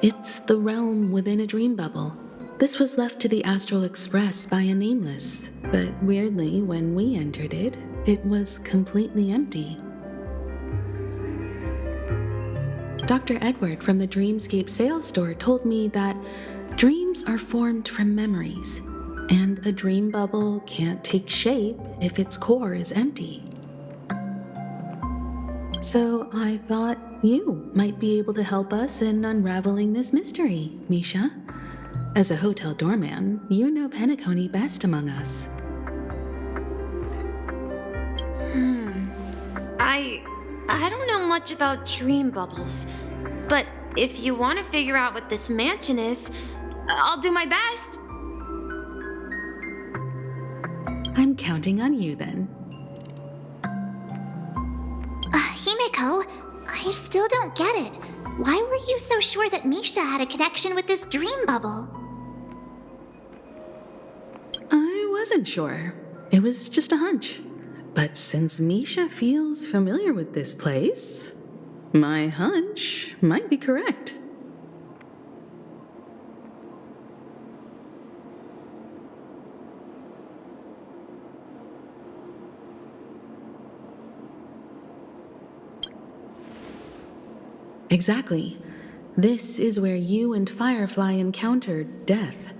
It's the realm within a dream bubble. This was left to the Astral Express by a nameless, but weirdly, when we entered it, it was completely empty. Dr. Edward from the Dreamscape sales store told me that dreams are formed from memories, and a dream bubble can't take shape if its core is empty. So I thought you might be able to help us in unraveling this mystery, Misha. As a hotel doorman, you know Penacony best among us. I don't know much about dream bubbles, but if you want to figure out what this mansion is, I'll do my best. I'm counting on you then. Himeko, I still don't get it. Why were you so sure that Misha had a connection with this dream bubble? I wasn't sure. It was just a hunch. But since Misha feels familiar with this place, my hunch might be correct. Exactly. This is where you and Firefly encountered death,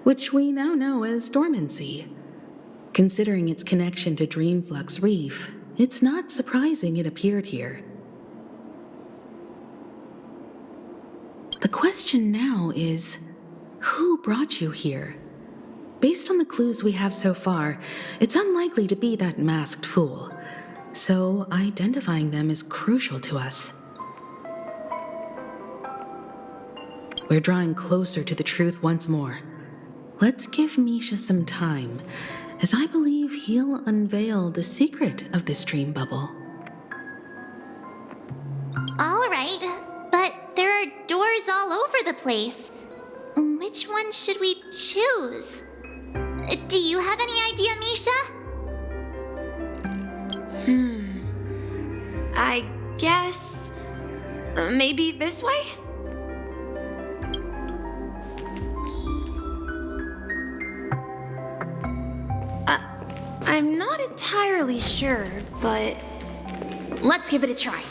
which we now know as dormancy. Considering its connection to Dreamflux Reef, it's not surprising it appeared here. The question now is, who brought you here? Based on the clues we have so far, it's unlikely to be that masked fool, so identifying them is crucial to us. We're drawing closer to the truth once more. Let's give Misha some time, as I believe he'll unveil the secret of this dream bubble. All right, but there are doors all over the place. Which one should we choose? Do you have any idea, Misha? I guess Maybe this way? I'm not entirely sure, but let's give it a try.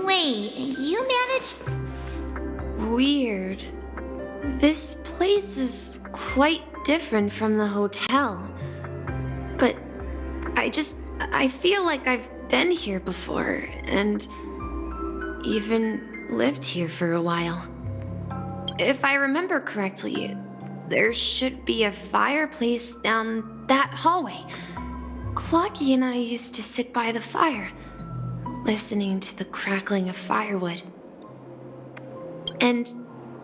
Wait, you managed? Weird. This place is quite different from the hotel. But I feel like I've been here before, and even lived here for a while. If I remember correctly, there should be a fireplace down that hallway. Clocky and I used to sit by the fire, listening to the crackling of firewood. And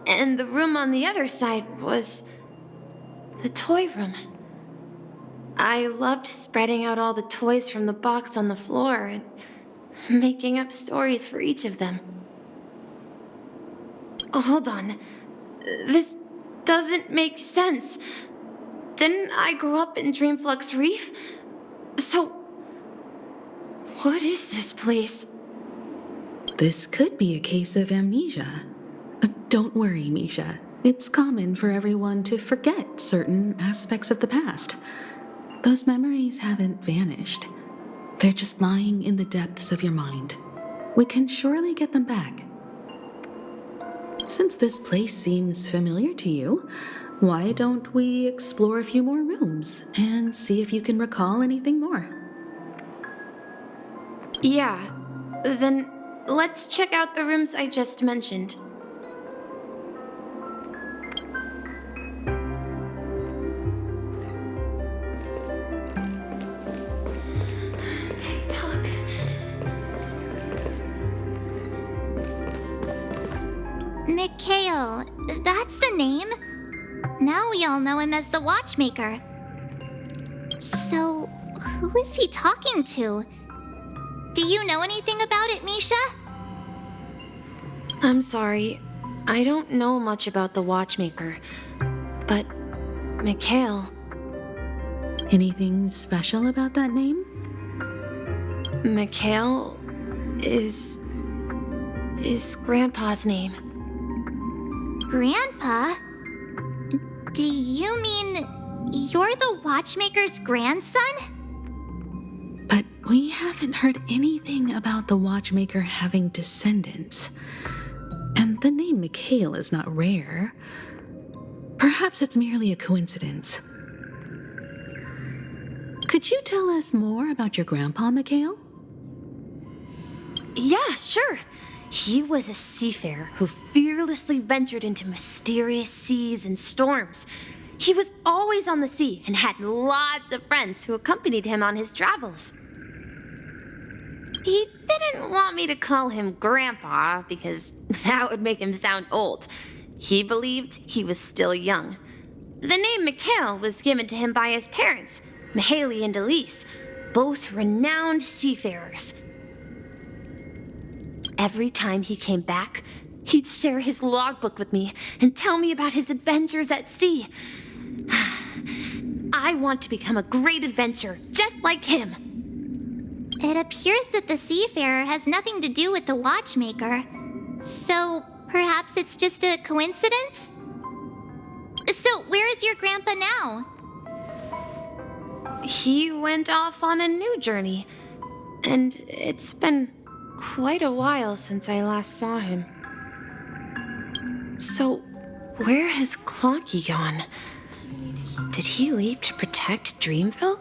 the room on the other side was the toy room. I loved spreading out all the toys from the box on the floor and making up stories for each of them. Hold on. This doesn't make sense. Didn't I grow up in Dreamflux Reef? So, what is this place? This could be a case of amnesia. Don't worry, Misha. It's common for everyone to forget certain aspects of the past. Those memories haven't vanished. They're just lying in the depths of your mind. We can surely get them back. Since this place seems familiar to you, why don't we explore a few more rooms and see if you can recall anything more? Yeah, then let's check out the rooms I just mentioned. Mikhail, that's the name. Now we all know him as the Watchmaker. So, who is he talking to? Do you know anything about it, Misha? I'm sorry, I don't know much about the Watchmaker, but Mikhail... Anything special about that name? Mikhail is Grandpa's name. Grandpa? Do you mean you're the Watchmaker's grandson? But we haven't heard anything about the Watchmaker having descendants. And the name Mikhail is not rare. Perhaps it's merely a coincidence. Could you tell us more about your grandpa, Mikhail? Yeah, sure. He was a seafarer who fearlessly ventured into mysterious seas and storms. He was always on the sea and had lots of friends who accompanied him on his travels. He didn't want me to call him Grandpa because that would make him sound old. He believed he was still young. The name Mikhail was given to him by his parents, Mihaly and Elise, both renowned seafarers. Every time he came back, he'd share his logbook with me and tell me about his adventures at sea. I want to become a great adventurer, just like him. It appears that the seafarer has nothing to do with the Watchmaker. So, perhaps it's just a coincidence? So, where is your grandpa now? He went off on a new journey, and it's been quite a while since I last saw him. So, where has Clocky gone? Did he leave to protect Dreamville?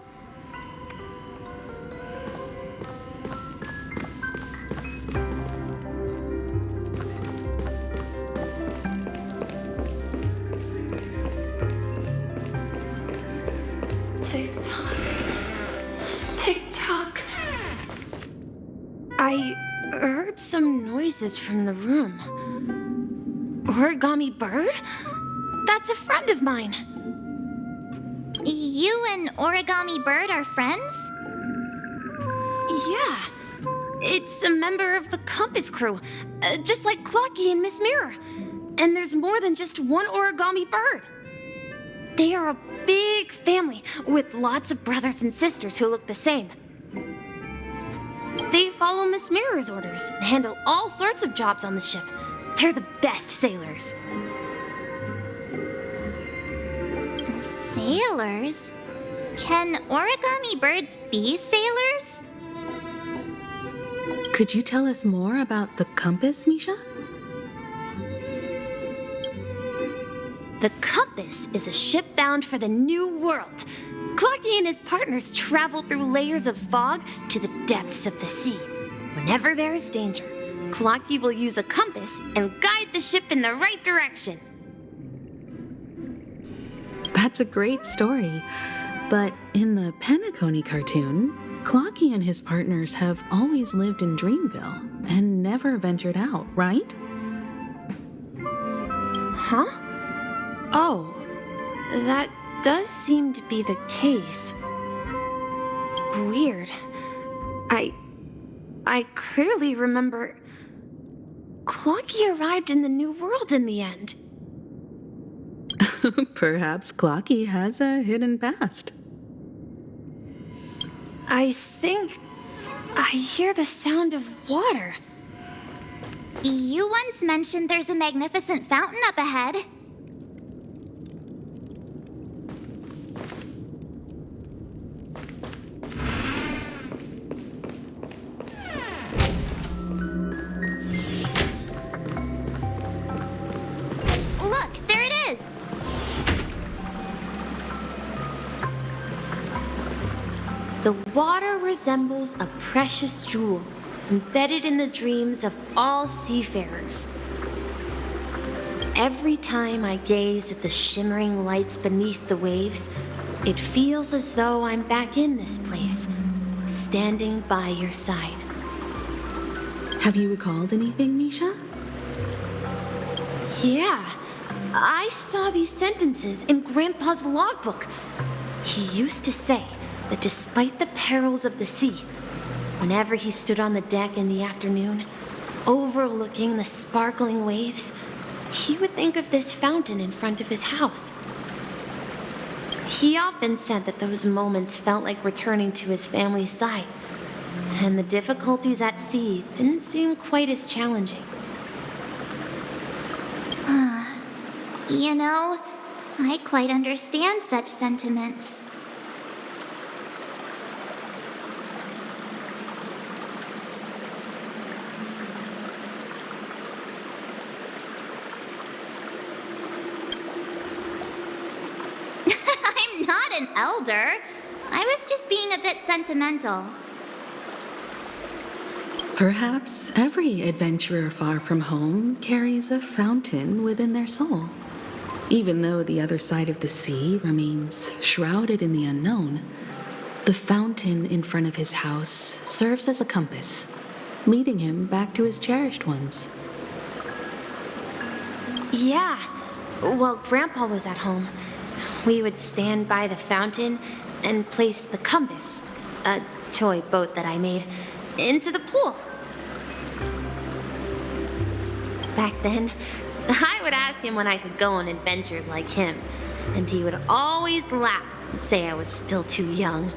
Tick-tock. Tick-tock. I heard some noises from the room. Origami Bird? That's a friend of mine. You and Origami Bird are friends? Yeah. It's a member of the Compass crew, just like Clocky and Miss Mirror. And there's more than just one Origami Bird. They are a big family with lots of brothers and sisters who look the same. They follow Miss Mirror's orders and handle all sorts of jobs on the ship. They're the best sailors. Sailors? Can origami birds be sailors? Could you tell us more about the compass, Misha? The compass is a ship bound for the new world. Clarky and his partners travel through layers of fog to the depths of the sea. Whenever there is danger, Clarky will use a compass and guide the ship in the right direction. That's a great story. But in the Penacony cartoon, Clocky and his partners have always lived in Dreamville and never ventured out, right? Huh? Oh, that does seem to be the case. Weird. I clearly remember Clocky arrived in the New World in the end. Perhaps Clocky has a hidden past. I think I hear the sound of water. You once mentioned there's a magnificent fountain up ahead. Look, there it is! The water resembles a precious jewel embedded in the dreams of all seafarers. Every time I gaze at the shimmering lights beneath the waves, it feels as though I'm back in this place, standing by your side. Have you recalled anything, Misha? Yeah, I saw these sentences in Grandpa's logbook. He used to say that despite the perils of the sea, whenever he stood on the deck in the afternoon, overlooking the sparkling waves, he would think of this fountain in front of his house. He often said that those moments felt like returning to his family's side, and the difficulties at sea didn't seem quite as challenging. You know, I quite understand such sentiments. I'm not an elder. I was just being a bit sentimental. Perhaps every adventurer far from home carries a fountain within their soul. Even though the other side of the sea remains shrouded in the unknown, the fountain in front of his house serves as a compass, leading him back to his cherished ones. Yeah, while Grandpa was at home, we would stand by the fountain and place the compass, a toy boat that I made, into the pool. Back then, I would ask him when I could go on adventures like him, and he would always laugh and say I was still too young.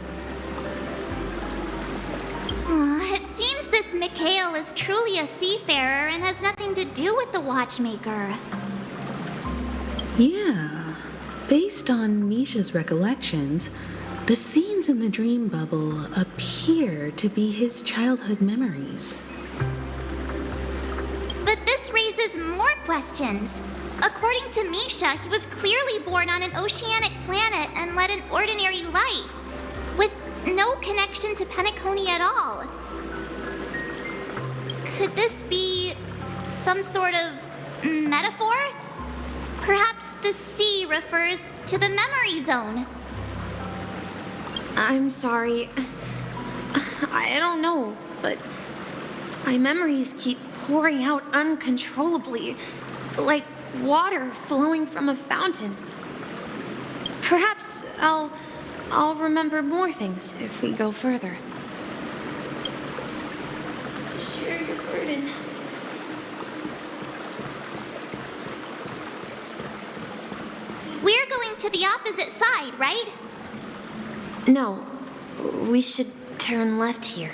It seems this Mikhail is truly a seafarer and has nothing to do with the watchmaker. Yeah, based on Misha's recollections, the scenes in the dream bubble appear to be his childhood memories. But this raises more questions. According to Misha, he was clearly born on an oceanic planet and led an ordinary life, with no connection to Penacony at all. Could this be some sort of metaphor? Perhaps the sea refers to the memory zone. I'm sorry. I don't know, but my memories keep pouring out uncontrollably, like water flowing from a fountain. Perhaps I'll remember more things if we go further. Share your burden. We're going to the opposite side, right? No, we should turn left here.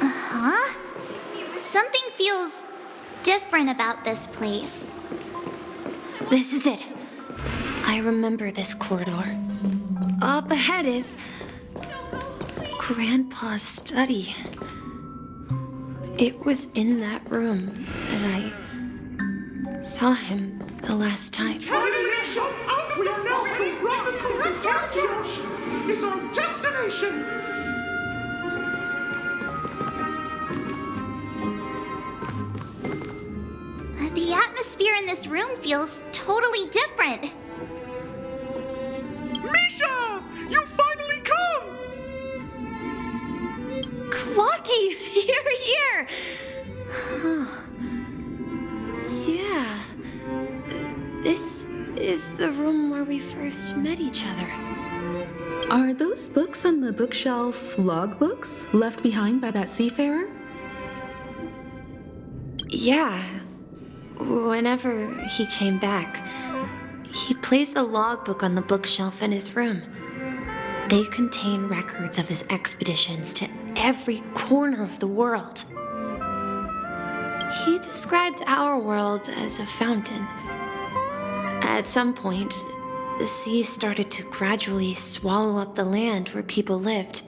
Uh-huh. Something feels different about this place. This is it. I remember this corridor. Up ahead is Grandpa's study. It was in that room that I saw him the last time. We are now heading right to the destination. Is our destination. The atmosphere in this room feels totally different. Misha! You finally come! Clocky, you're here! Huh. Yeah. This is the room where we first met each other. Are those books on the bookshelf logbooks left behind by that seafarer? Yeah. Whenever he came back, he placed a logbook on the bookshelf in his room. They contain records of his expeditions to every corner of the world. He described our world as a fountain. At some point, the sea started to gradually swallow up the land where people lived.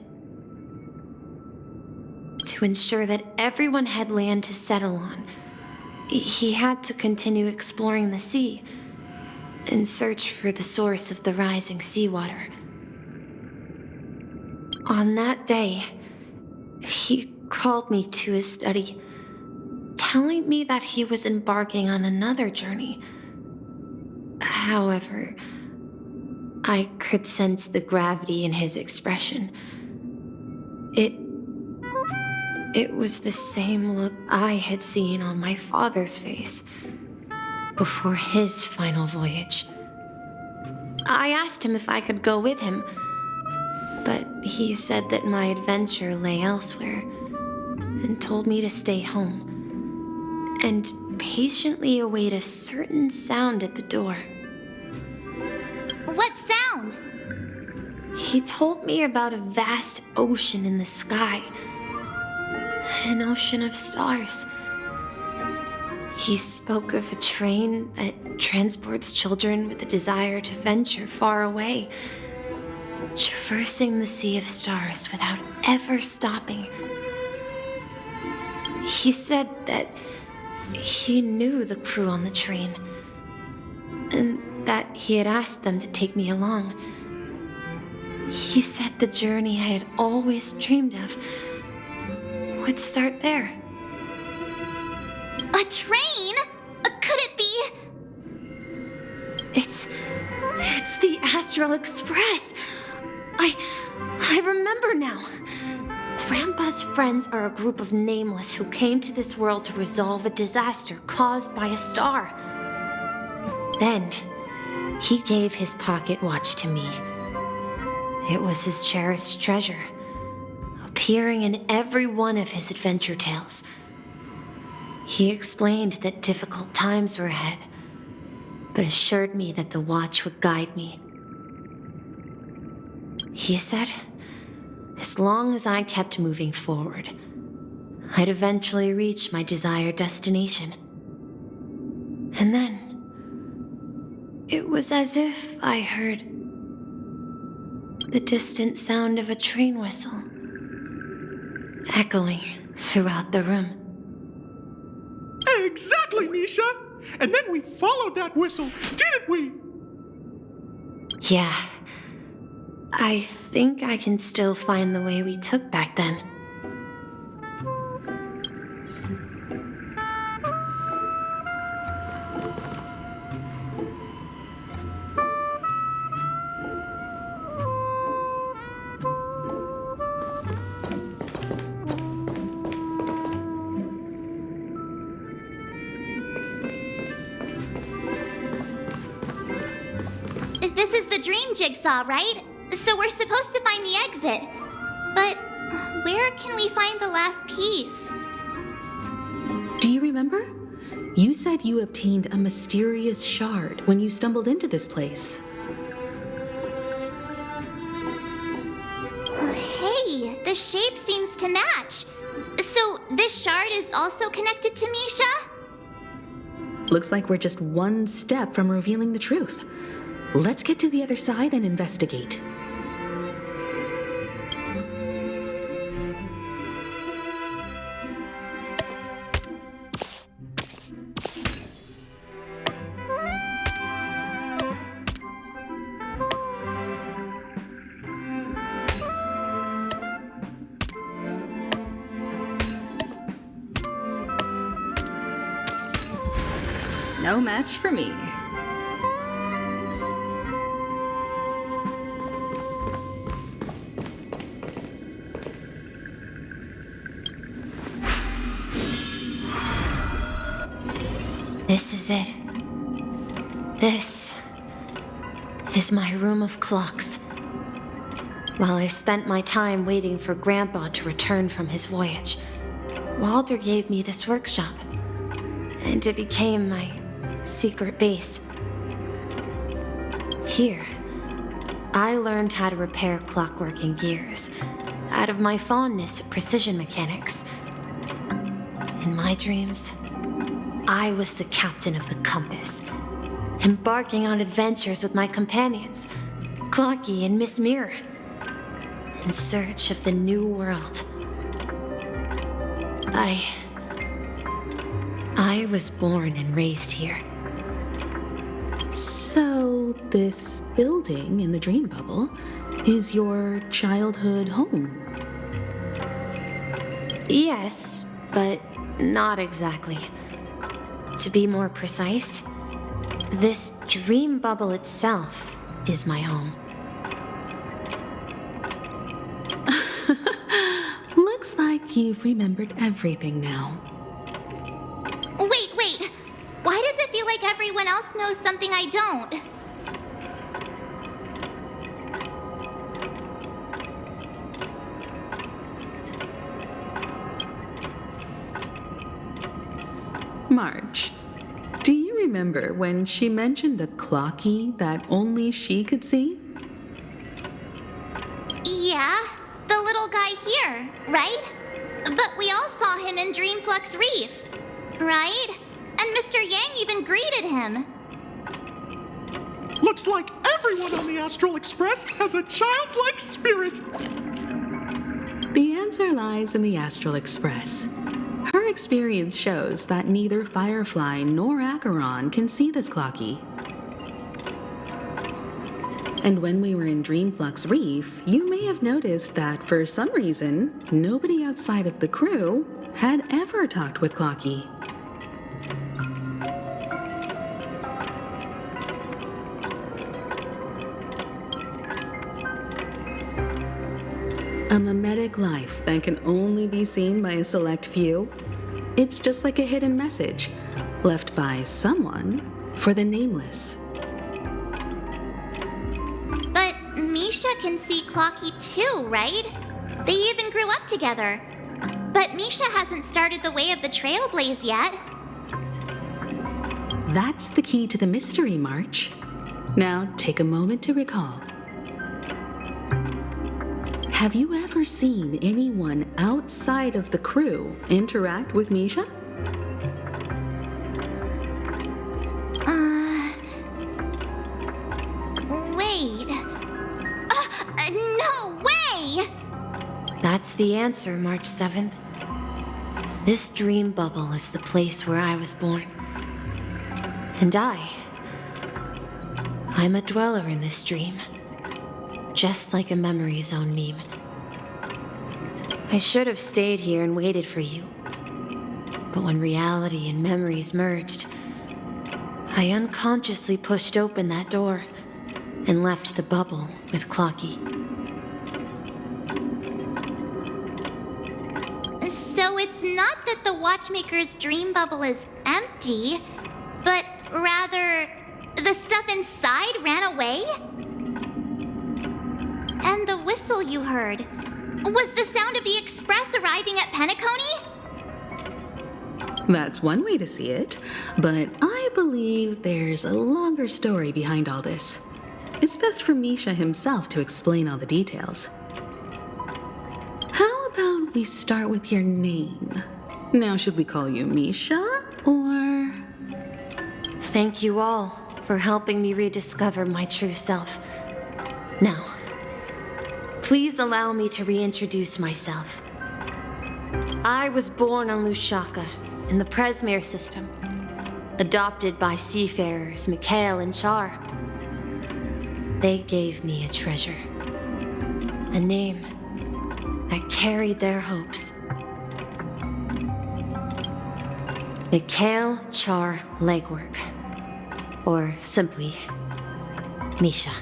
To ensure that everyone had land to settle on, he had to continue exploring the sea and search for the source of the rising seawater. On that day, he called me to his study, telling me that he was embarking on another journey. However, I could sense the gravity in his expression. It was the same look I had seen on my father's face before his final voyage. I asked him if I could go with him, but he said that my adventure lay elsewhere and told me to stay home and patiently await a certain sound at the door. What sound? He told me about a vast ocean in the sky. An ocean of stars. He spoke of a train that transports children with a desire to venture far away, traversing the sea of stars without ever stopping. He said that he knew the crew on the train, and that he had asked them to take me along. He said the journey I had always dreamed of would start there. A train? Could it be? It's the Astral Express. I remember now. Grandpa's friends are a group of nameless who came to this world to resolve a disaster caused by a star. Then, he gave his pocket watch to me. It was his cherished treasure, appearing in every one of his adventure tales. He explained that difficult times were ahead, but assured me that the watch would guide me. He said, as long as I kept moving forward, I'd eventually reach my desired destination. And then, it was as if I heard the distant sound of a train whistle echoing throughout the room. Exactly, Misha! And then we followed that whistle, didn't we? Yeah. I think I can still find the way we took back then. This is the dream jigsaw, right? So we're supposed to find the exit. But where can we find the last piece? Do you remember? You said you obtained a mysterious shard when you stumbled into this place. Hey, the shape seems to match. So this shard is also connected to Misha? Looks like we're just one step from revealing the truth. Let's get to the other side and investigate. No match for me. This is it. This is my room of clocks. While I spent my time waiting for Grandpa to return from his voyage, Walter gave me this workshop, and it became my secret base. Here, I learned how to repair clockwork and gears out of my fondness of precision mechanics. In my dreams, I was the captain of the compass, embarking on adventures with my companions, Clocky and Miss Mirror, in search of the new world. I was born and raised here. So, this building in the dream bubble is your childhood home? Yes, but not exactly. To be more precise, this dream bubble itself is my home. Looks like you've remembered everything now. Wait. Why does it feel like everyone else knows something I don't? Marge, do you remember when she mentioned a clocky that only she could see? Yeah, the little guy here, right? But we all saw him in Dreamflux Reef, right? And Mr. Yang even greeted him. Looks like everyone on the Astral Express has a childlike spirit. The answer lies in the Astral Express. Her experience shows that neither Firefly nor Acheron can see this clocky. And when we were in Dreamflux Reef, you may have noticed that for some reason, nobody outside of the crew had ever talked with Clocky. A mimetic life that can only be seen by a select few. It's just like a hidden message left by someone for the nameless. But Misha can see Clocky too, right? They even grew up together. But Misha hasn't started the way of the Trailblaze yet. That's the key to the mystery, March. Now take a moment to recall. Have you ever seen anyone outside of the crew interact with Misha? Wait. No way! That's the answer, March 7th. This dream bubble is the place where I was born. And I'm a dweller in this dream. Just like a memory zone meme. I should have stayed here and waited for you. But when reality and memories merged, I unconsciously pushed open that door and left the bubble with Clocky. So it's not that the Watchmaker's dream bubble is empty, but rather the stuff inside ran away? And the whistle you heard was the sound of the Express arriving at Penacony? That's one way to see it, but I believe there's a longer story behind all this. It's best for Misha himself to explain all the details. How about we start with your name? Now, should we call you Misha, or... Thank you all for helping me rediscover my true self. Now, please allow me to reintroduce myself. I was born on Lushaka, in the Presmere system, adopted by seafarers Mikhail and Char. They gave me a treasure, a name that carried their hopes. Mikhail Char Legwork, or simply, Misha.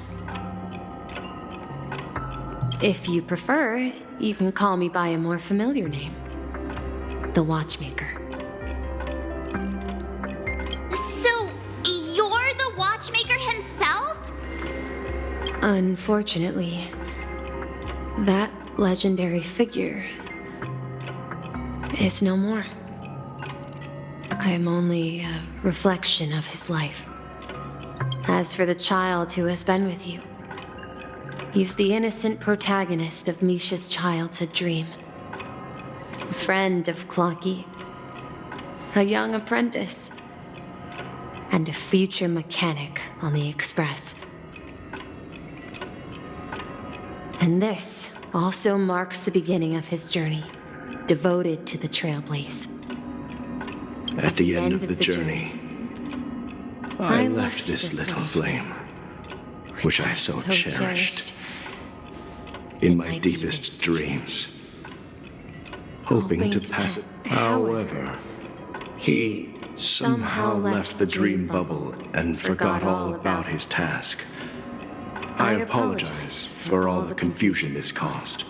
If you prefer, you can call me by a more familiar name, the Watchmaker. So, you're the Watchmaker himself? Unfortunately, that legendary figure is no more. I am only a reflection of his life. As for the child who has been with you, he's the innocent protagonist of Misha's childhood dream. A friend of Clocky, a young apprentice, and a future mechanic on the Express. And this also marks the beginning of his journey, devoted to the Trailblaze. At the end of the journey, I left this little flame, which I so cherished, in my deepest dreams, hoping to pass it. However, he somehow left the dream bubble and forgot all about his task. I apologize for all the confusion this caused.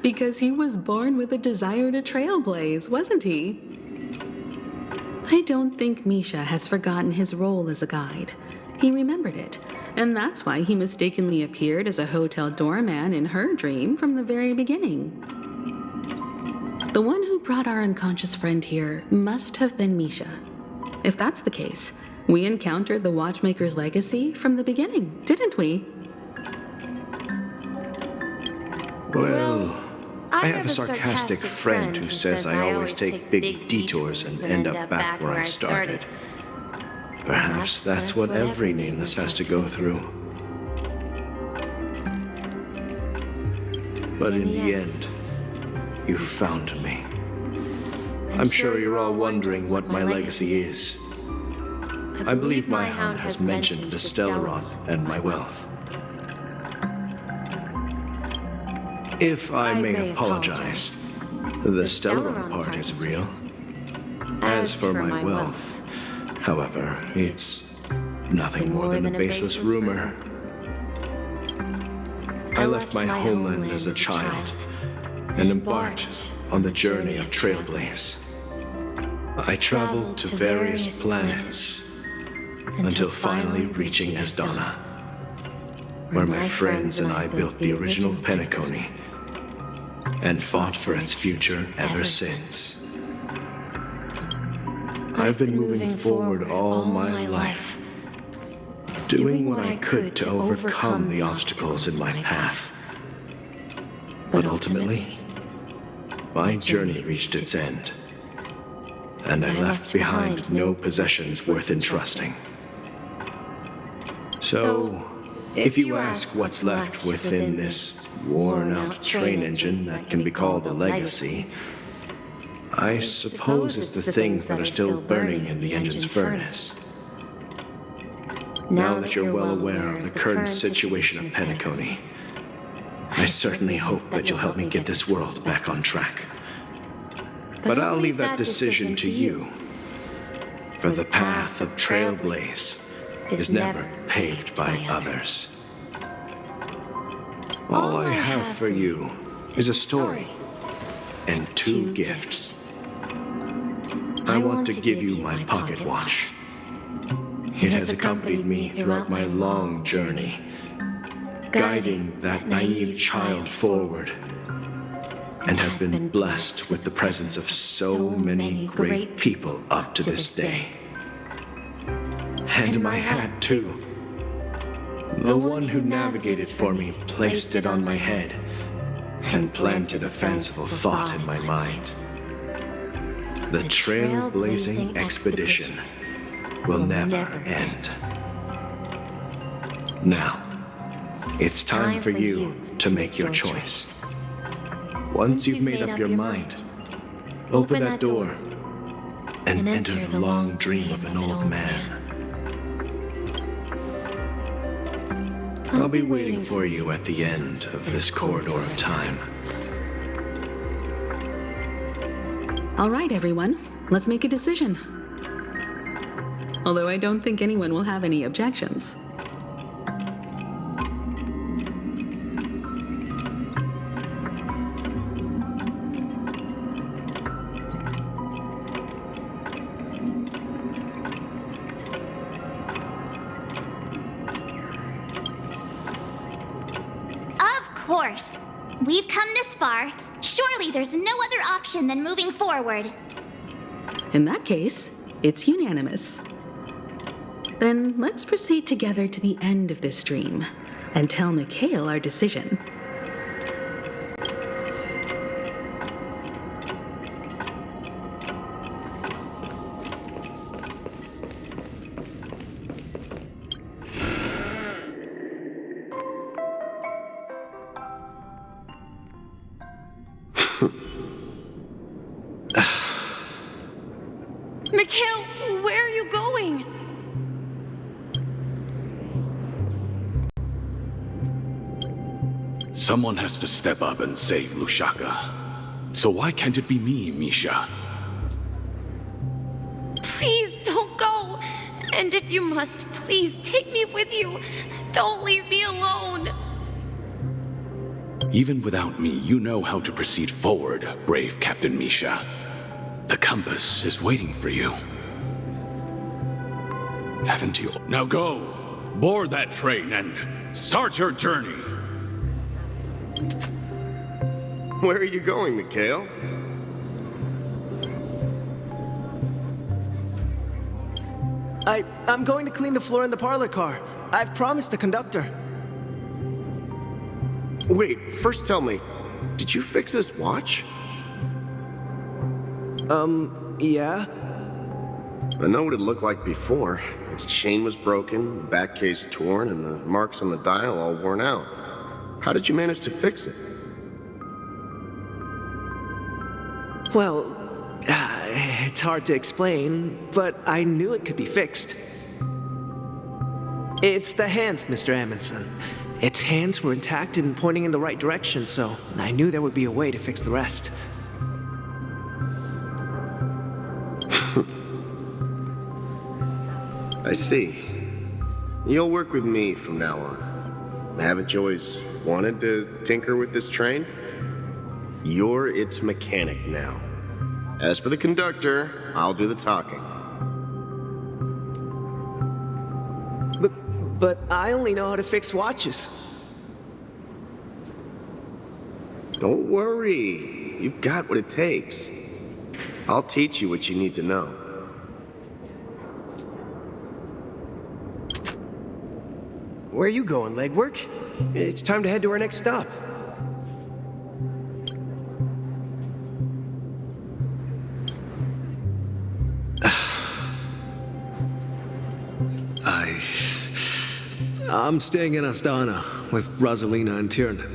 Because he was born with a desire to trailblaze, wasn't he? I don't think Misha has forgotten his role as a guide. He remembered it, and that's why he mistakenly appeared as a hotel doorman in her dream from the very beginning. The one who brought our unconscious friend here must have been Misha. If that's the case, we encountered the Watchmaker's legacy from the beginning, didn't we? Well, I have a sarcastic friend who says I always take big detours and end up back where I started. Perhaps that's what every nameless has to go through. But in the end, you found me. I'm sure you're all wondering what my legacy is. I believe my hound has mentioned the Stellaron and my wealth. If I may apologize, the Stellaron part is real. As for my wealth, however, it's nothing more than a baseless rumor. I left my homeland as a child and embarked on the journey of Trailblaze. I traveled to various planets until finally reaching Asdana, where my friends and I built the original Penacony and fought for its future ever since. I've been moving forward all my life, doing what I could to overcome the obstacles in my path. But ultimately, my journey reached its end, and I left behind no possessions worth entrusting. So, if you ask what's left within this worn-out train engine that can be called a legacy, I suppose it's the things that are still burning in the engine's furnace. Now that you're well aware of the current situation of Penacony, I certainly hope that you'll help me get this world back on track. But I'll leave that decision to you, for the path of Trailblaze is never paved by others. All I have for you is a story and 2 gifts. I want to give you my pocket watch. It has accompanied me throughout my long journey, guiding that naive child forward. and has been blessed with the presence of so many great people up to this day. And my hat, too. The one who navigated for me placed it on my head and planted a fanciful thought in my mind. The trailblazing expedition will never end. Now, it's time for you to make your choice. Once you've made up your mind, open that door and enter the long dream of an old man. I'll be waiting for you at the end of this corridor of time. All right, everyone, let's make a decision. Although I don't think anyone will have any objections. Of course. We've come this far. Surely there's no other option than moving forward. In that case, it's unanimous. Then let's proceed together to the end of this stream and tell Mikhail our decision. Mikhail, where are you going? Someone has to step up and save Lushaka. So why can't it be me, Misha? Please don't go. And if you must, please take me with you. Don't leave me alone. Even without me, you know how to proceed forward, brave Captain Misha. The compass is waiting for you. Haven't you? Now go! Board that train and start your journey! Where are you going, Mikhail? I'm going to clean the floor in the parlor car. I've promised the conductor. Wait, first tell me, did you fix this watch? Yeah? I know what it looked like before. Its chain was broken, the back case torn, and the marks on the dial all worn out. How did you manage to fix it? Well, it's hard to explain, but I knew it could be fixed. It's the hands, Mr. Amundsen. Its hands were intact and pointing in the right direction, so I knew there would be a way to fix the rest. I see. You'll work with me from now on. Haven't you always wanted to tinker with this train? You're its mechanic now. As for the conductor, I'll do the talking. But I only know how to fix watches. Don't worry. You've got what it takes. I'll teach you what you need to know. Where are you going, legwork? It's time to head to our next stop. I'm staying in Astana with Rosalina and Tiernan.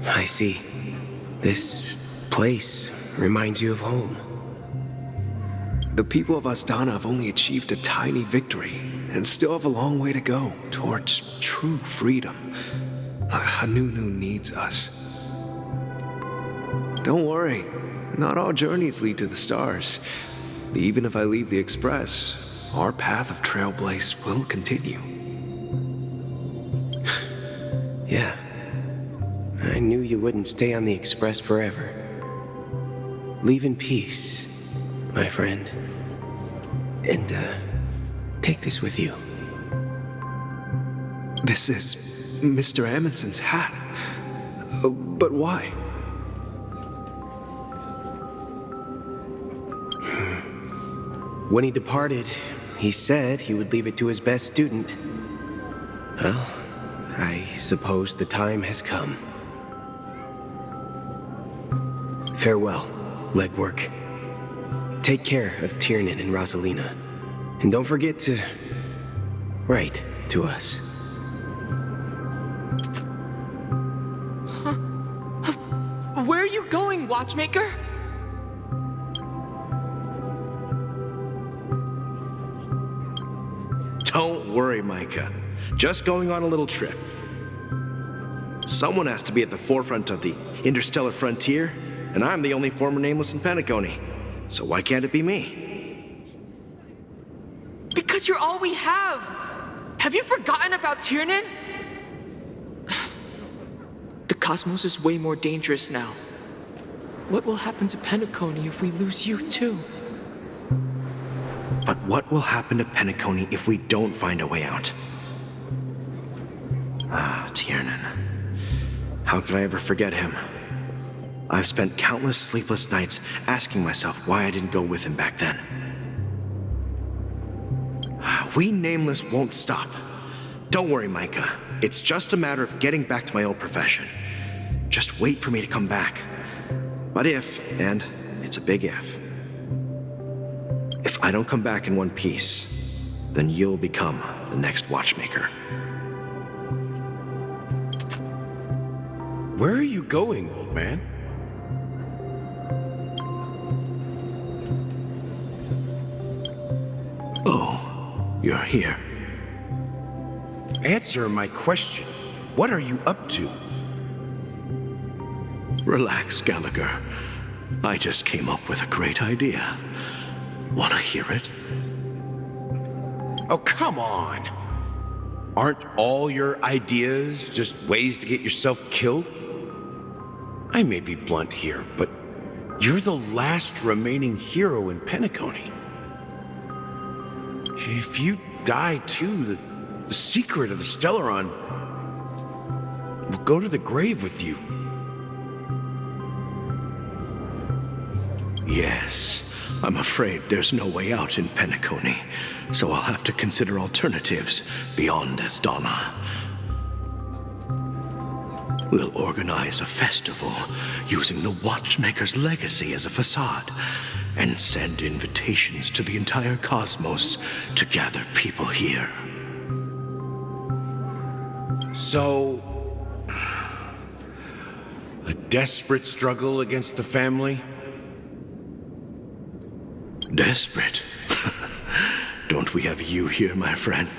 I see. This place reminds you of home. The people of Astana have only achieved a tiny victory and still have a long way to go towards true freedom. Hanunu needs us. Don't worry, not all journeys lead to the stars. Even if I leave the Express, our path of trailblaze will continue. Yeah. I knew you wouldn't stay on the Express forever. Leave in peace, my friend. And, take this with you. This is Mr. Amundsen's hat. But why? When he departed, he said he would leave it to his best student. Well, I suppose the time has come. Farewell, legwork. Take care of Tiernan and Rosalina. And don't forget to write to us. Where are you going, Watchmaker? Don't worry, Micah. Just going on a little trip. Someone has to be at the forefront of the interstellar frontier, and I'm the only former nameless in Penacony. So why can't it be me? Because you're all we have! Have you forgotten about Tiernan? The cosmos is way more dangerous now. What will happen to Penacony if we lose you too? But what will happen to Penacony if we don't find a way out? Ah, Tiernan. How could I ever forget him? I've spent countless sleepless nights asking myself why I didn't go with him back then. We Nameless won't stop. Don't worry, Micah. It's just a matter of getting back to my old profession. Just wait for me to come back. But if, and it's a big if I don't come back in one piece, then you'll become the next Watchmaker. Where are you going, old man? Oh, you're here. Answer my question. What are you up to? Relax, Gallagher. I just came up with a great idea. Wanna hear it? Oh, come on. Aren't all your ideas just ways to get yourself killed? I may be blunt here, but you're the last remaining hero in Penacony. If you die too, the secret of the Stellaron will go to the grave with you. Yes, I'm afraid there's no way out in Penacony, so I'll have to consider alternatives beyond Asdana. We'll organize a festival using the Watchmaker's legacy as a facade and send invitations to the entire cosmos to gather people here. So, a desperate struggle against the family? Desperate? Don't we have you here, my friend?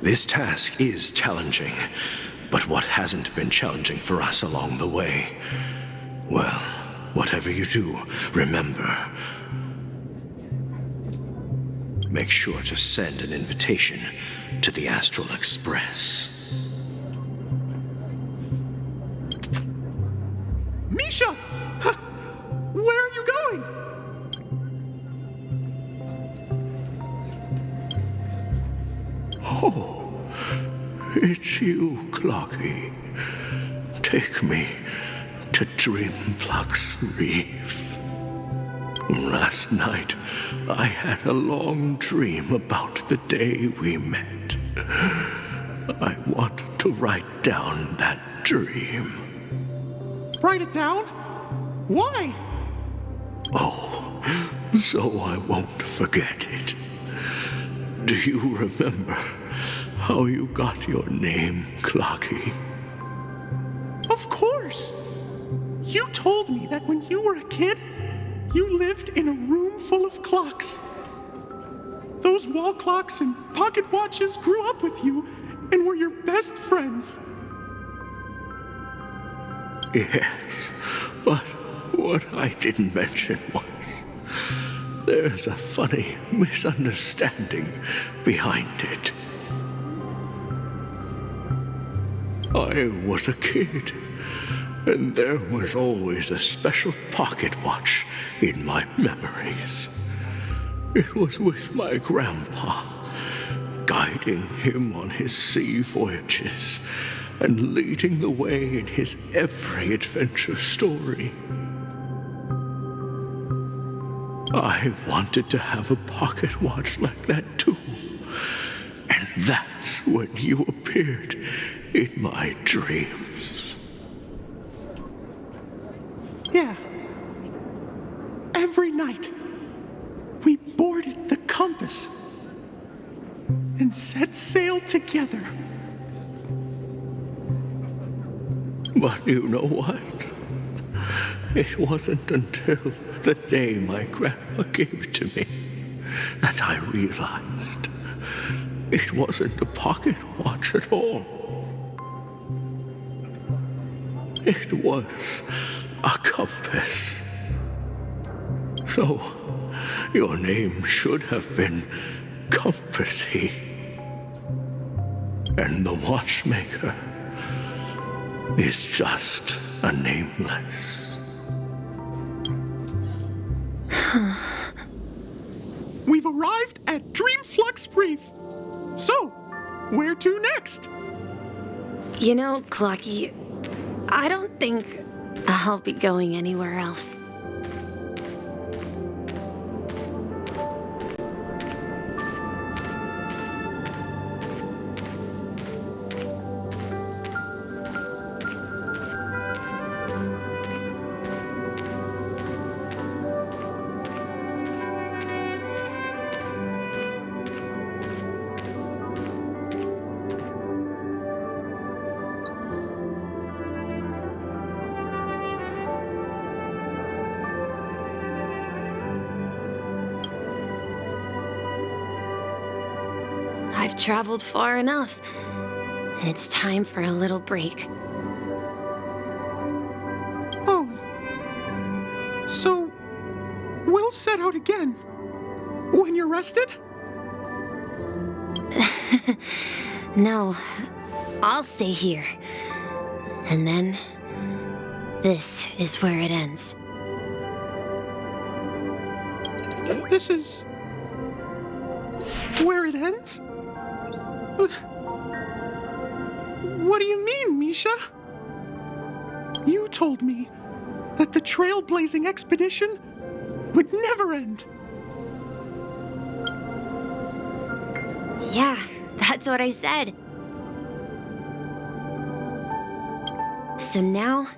This task is challenging, but what hasn't been challenging for us along the way? Well, whatever you do, remember, make sure to send an invitation to the Astral Express. Misha! Where are you going? Oh, it's you, Clocky. Take me to Dreamflux Reef. Last night, I had a long dream about the day we met. I want to write down that dream. Write it down? Why? Oh, so I won't forget it. Do you remember how you got your name, Clocky? Of course! You told me that when you were a kid, you lived in a room full of clocks. Those wall clocks and pocket watches grew up with you and were your best friends. Yes, but what I didn't mention was there's a funny misunderstanding behind it. I was a kid, and there was always a special pocket watch in my memories. It was with my grandpa, guiding him on his sea voyages and leading the way in his every adventure story. I wanted to have a pocket watch like that too. And that's when you appeared in my dreams. Yeah. Every night, we boarded the compass and set sail together. But you know what? It wasn't until the day my grandpa gave it to me that I realized it wasn't a pocket watch at all. It was a compass. So, your name should have been Compassy. And the watchmaker is just a nameless. We've arrived at Dreamflux Reef. So, where to next? You know, Clocky, I don't think I'll be going anywhere else. I've traveled far enough, and it's time for a little break. Oh. So, we'll set out again when you're rested? No, I'll stay here. And then, this is where it ends. This is where it ends? What do you mean, Misha? You told me that the trailblazing expedition would never end. Yeah, that's what I said. So now,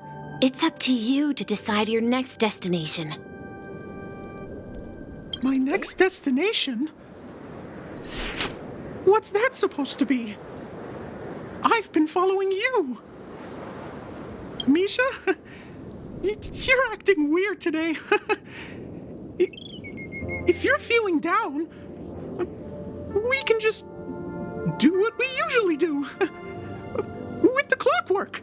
it's up to you to decide your next destination. My next destination? What's that supposed to be? I've been following you. Misha? You're acting weird today. If you're feeling down, we can just do what we usually do. With the clockwork.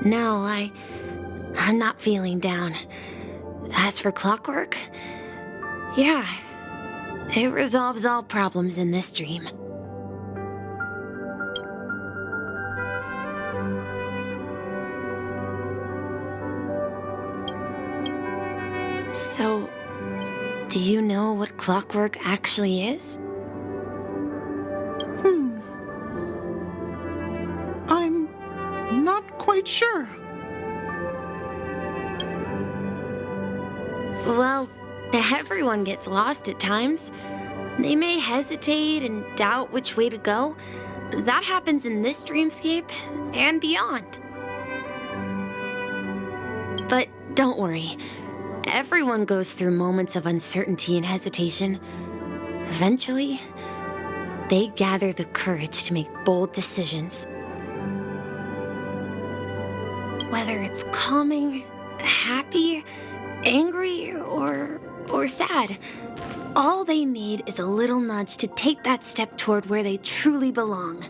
No, I'm not feeling down. As for clockwork, yeah, it resolves all problems in this dream. So, do you know what clockwork actually is? I'm not quite sure. Well, everyone gets lost at times. They may hesitate and doubt which way to go. That happens in this dreamscape and beyond. But don't worry. Everyone goes through moments of uncertainty and hesitation. Eventually, they gather the courage to make bold decisions. Whether it's calming, happy, angry, or sad, all they need is a little nudge to take that step toward where they truly belong.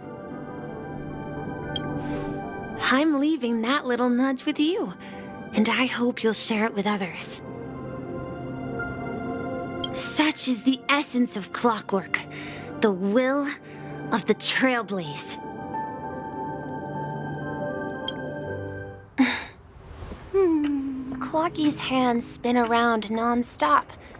I'm leaving that little nudge with you, and I hope you'll share it with others. Such is the essence of clockwork, the will of the trailblaze. Clocky's hands spin around non-stop,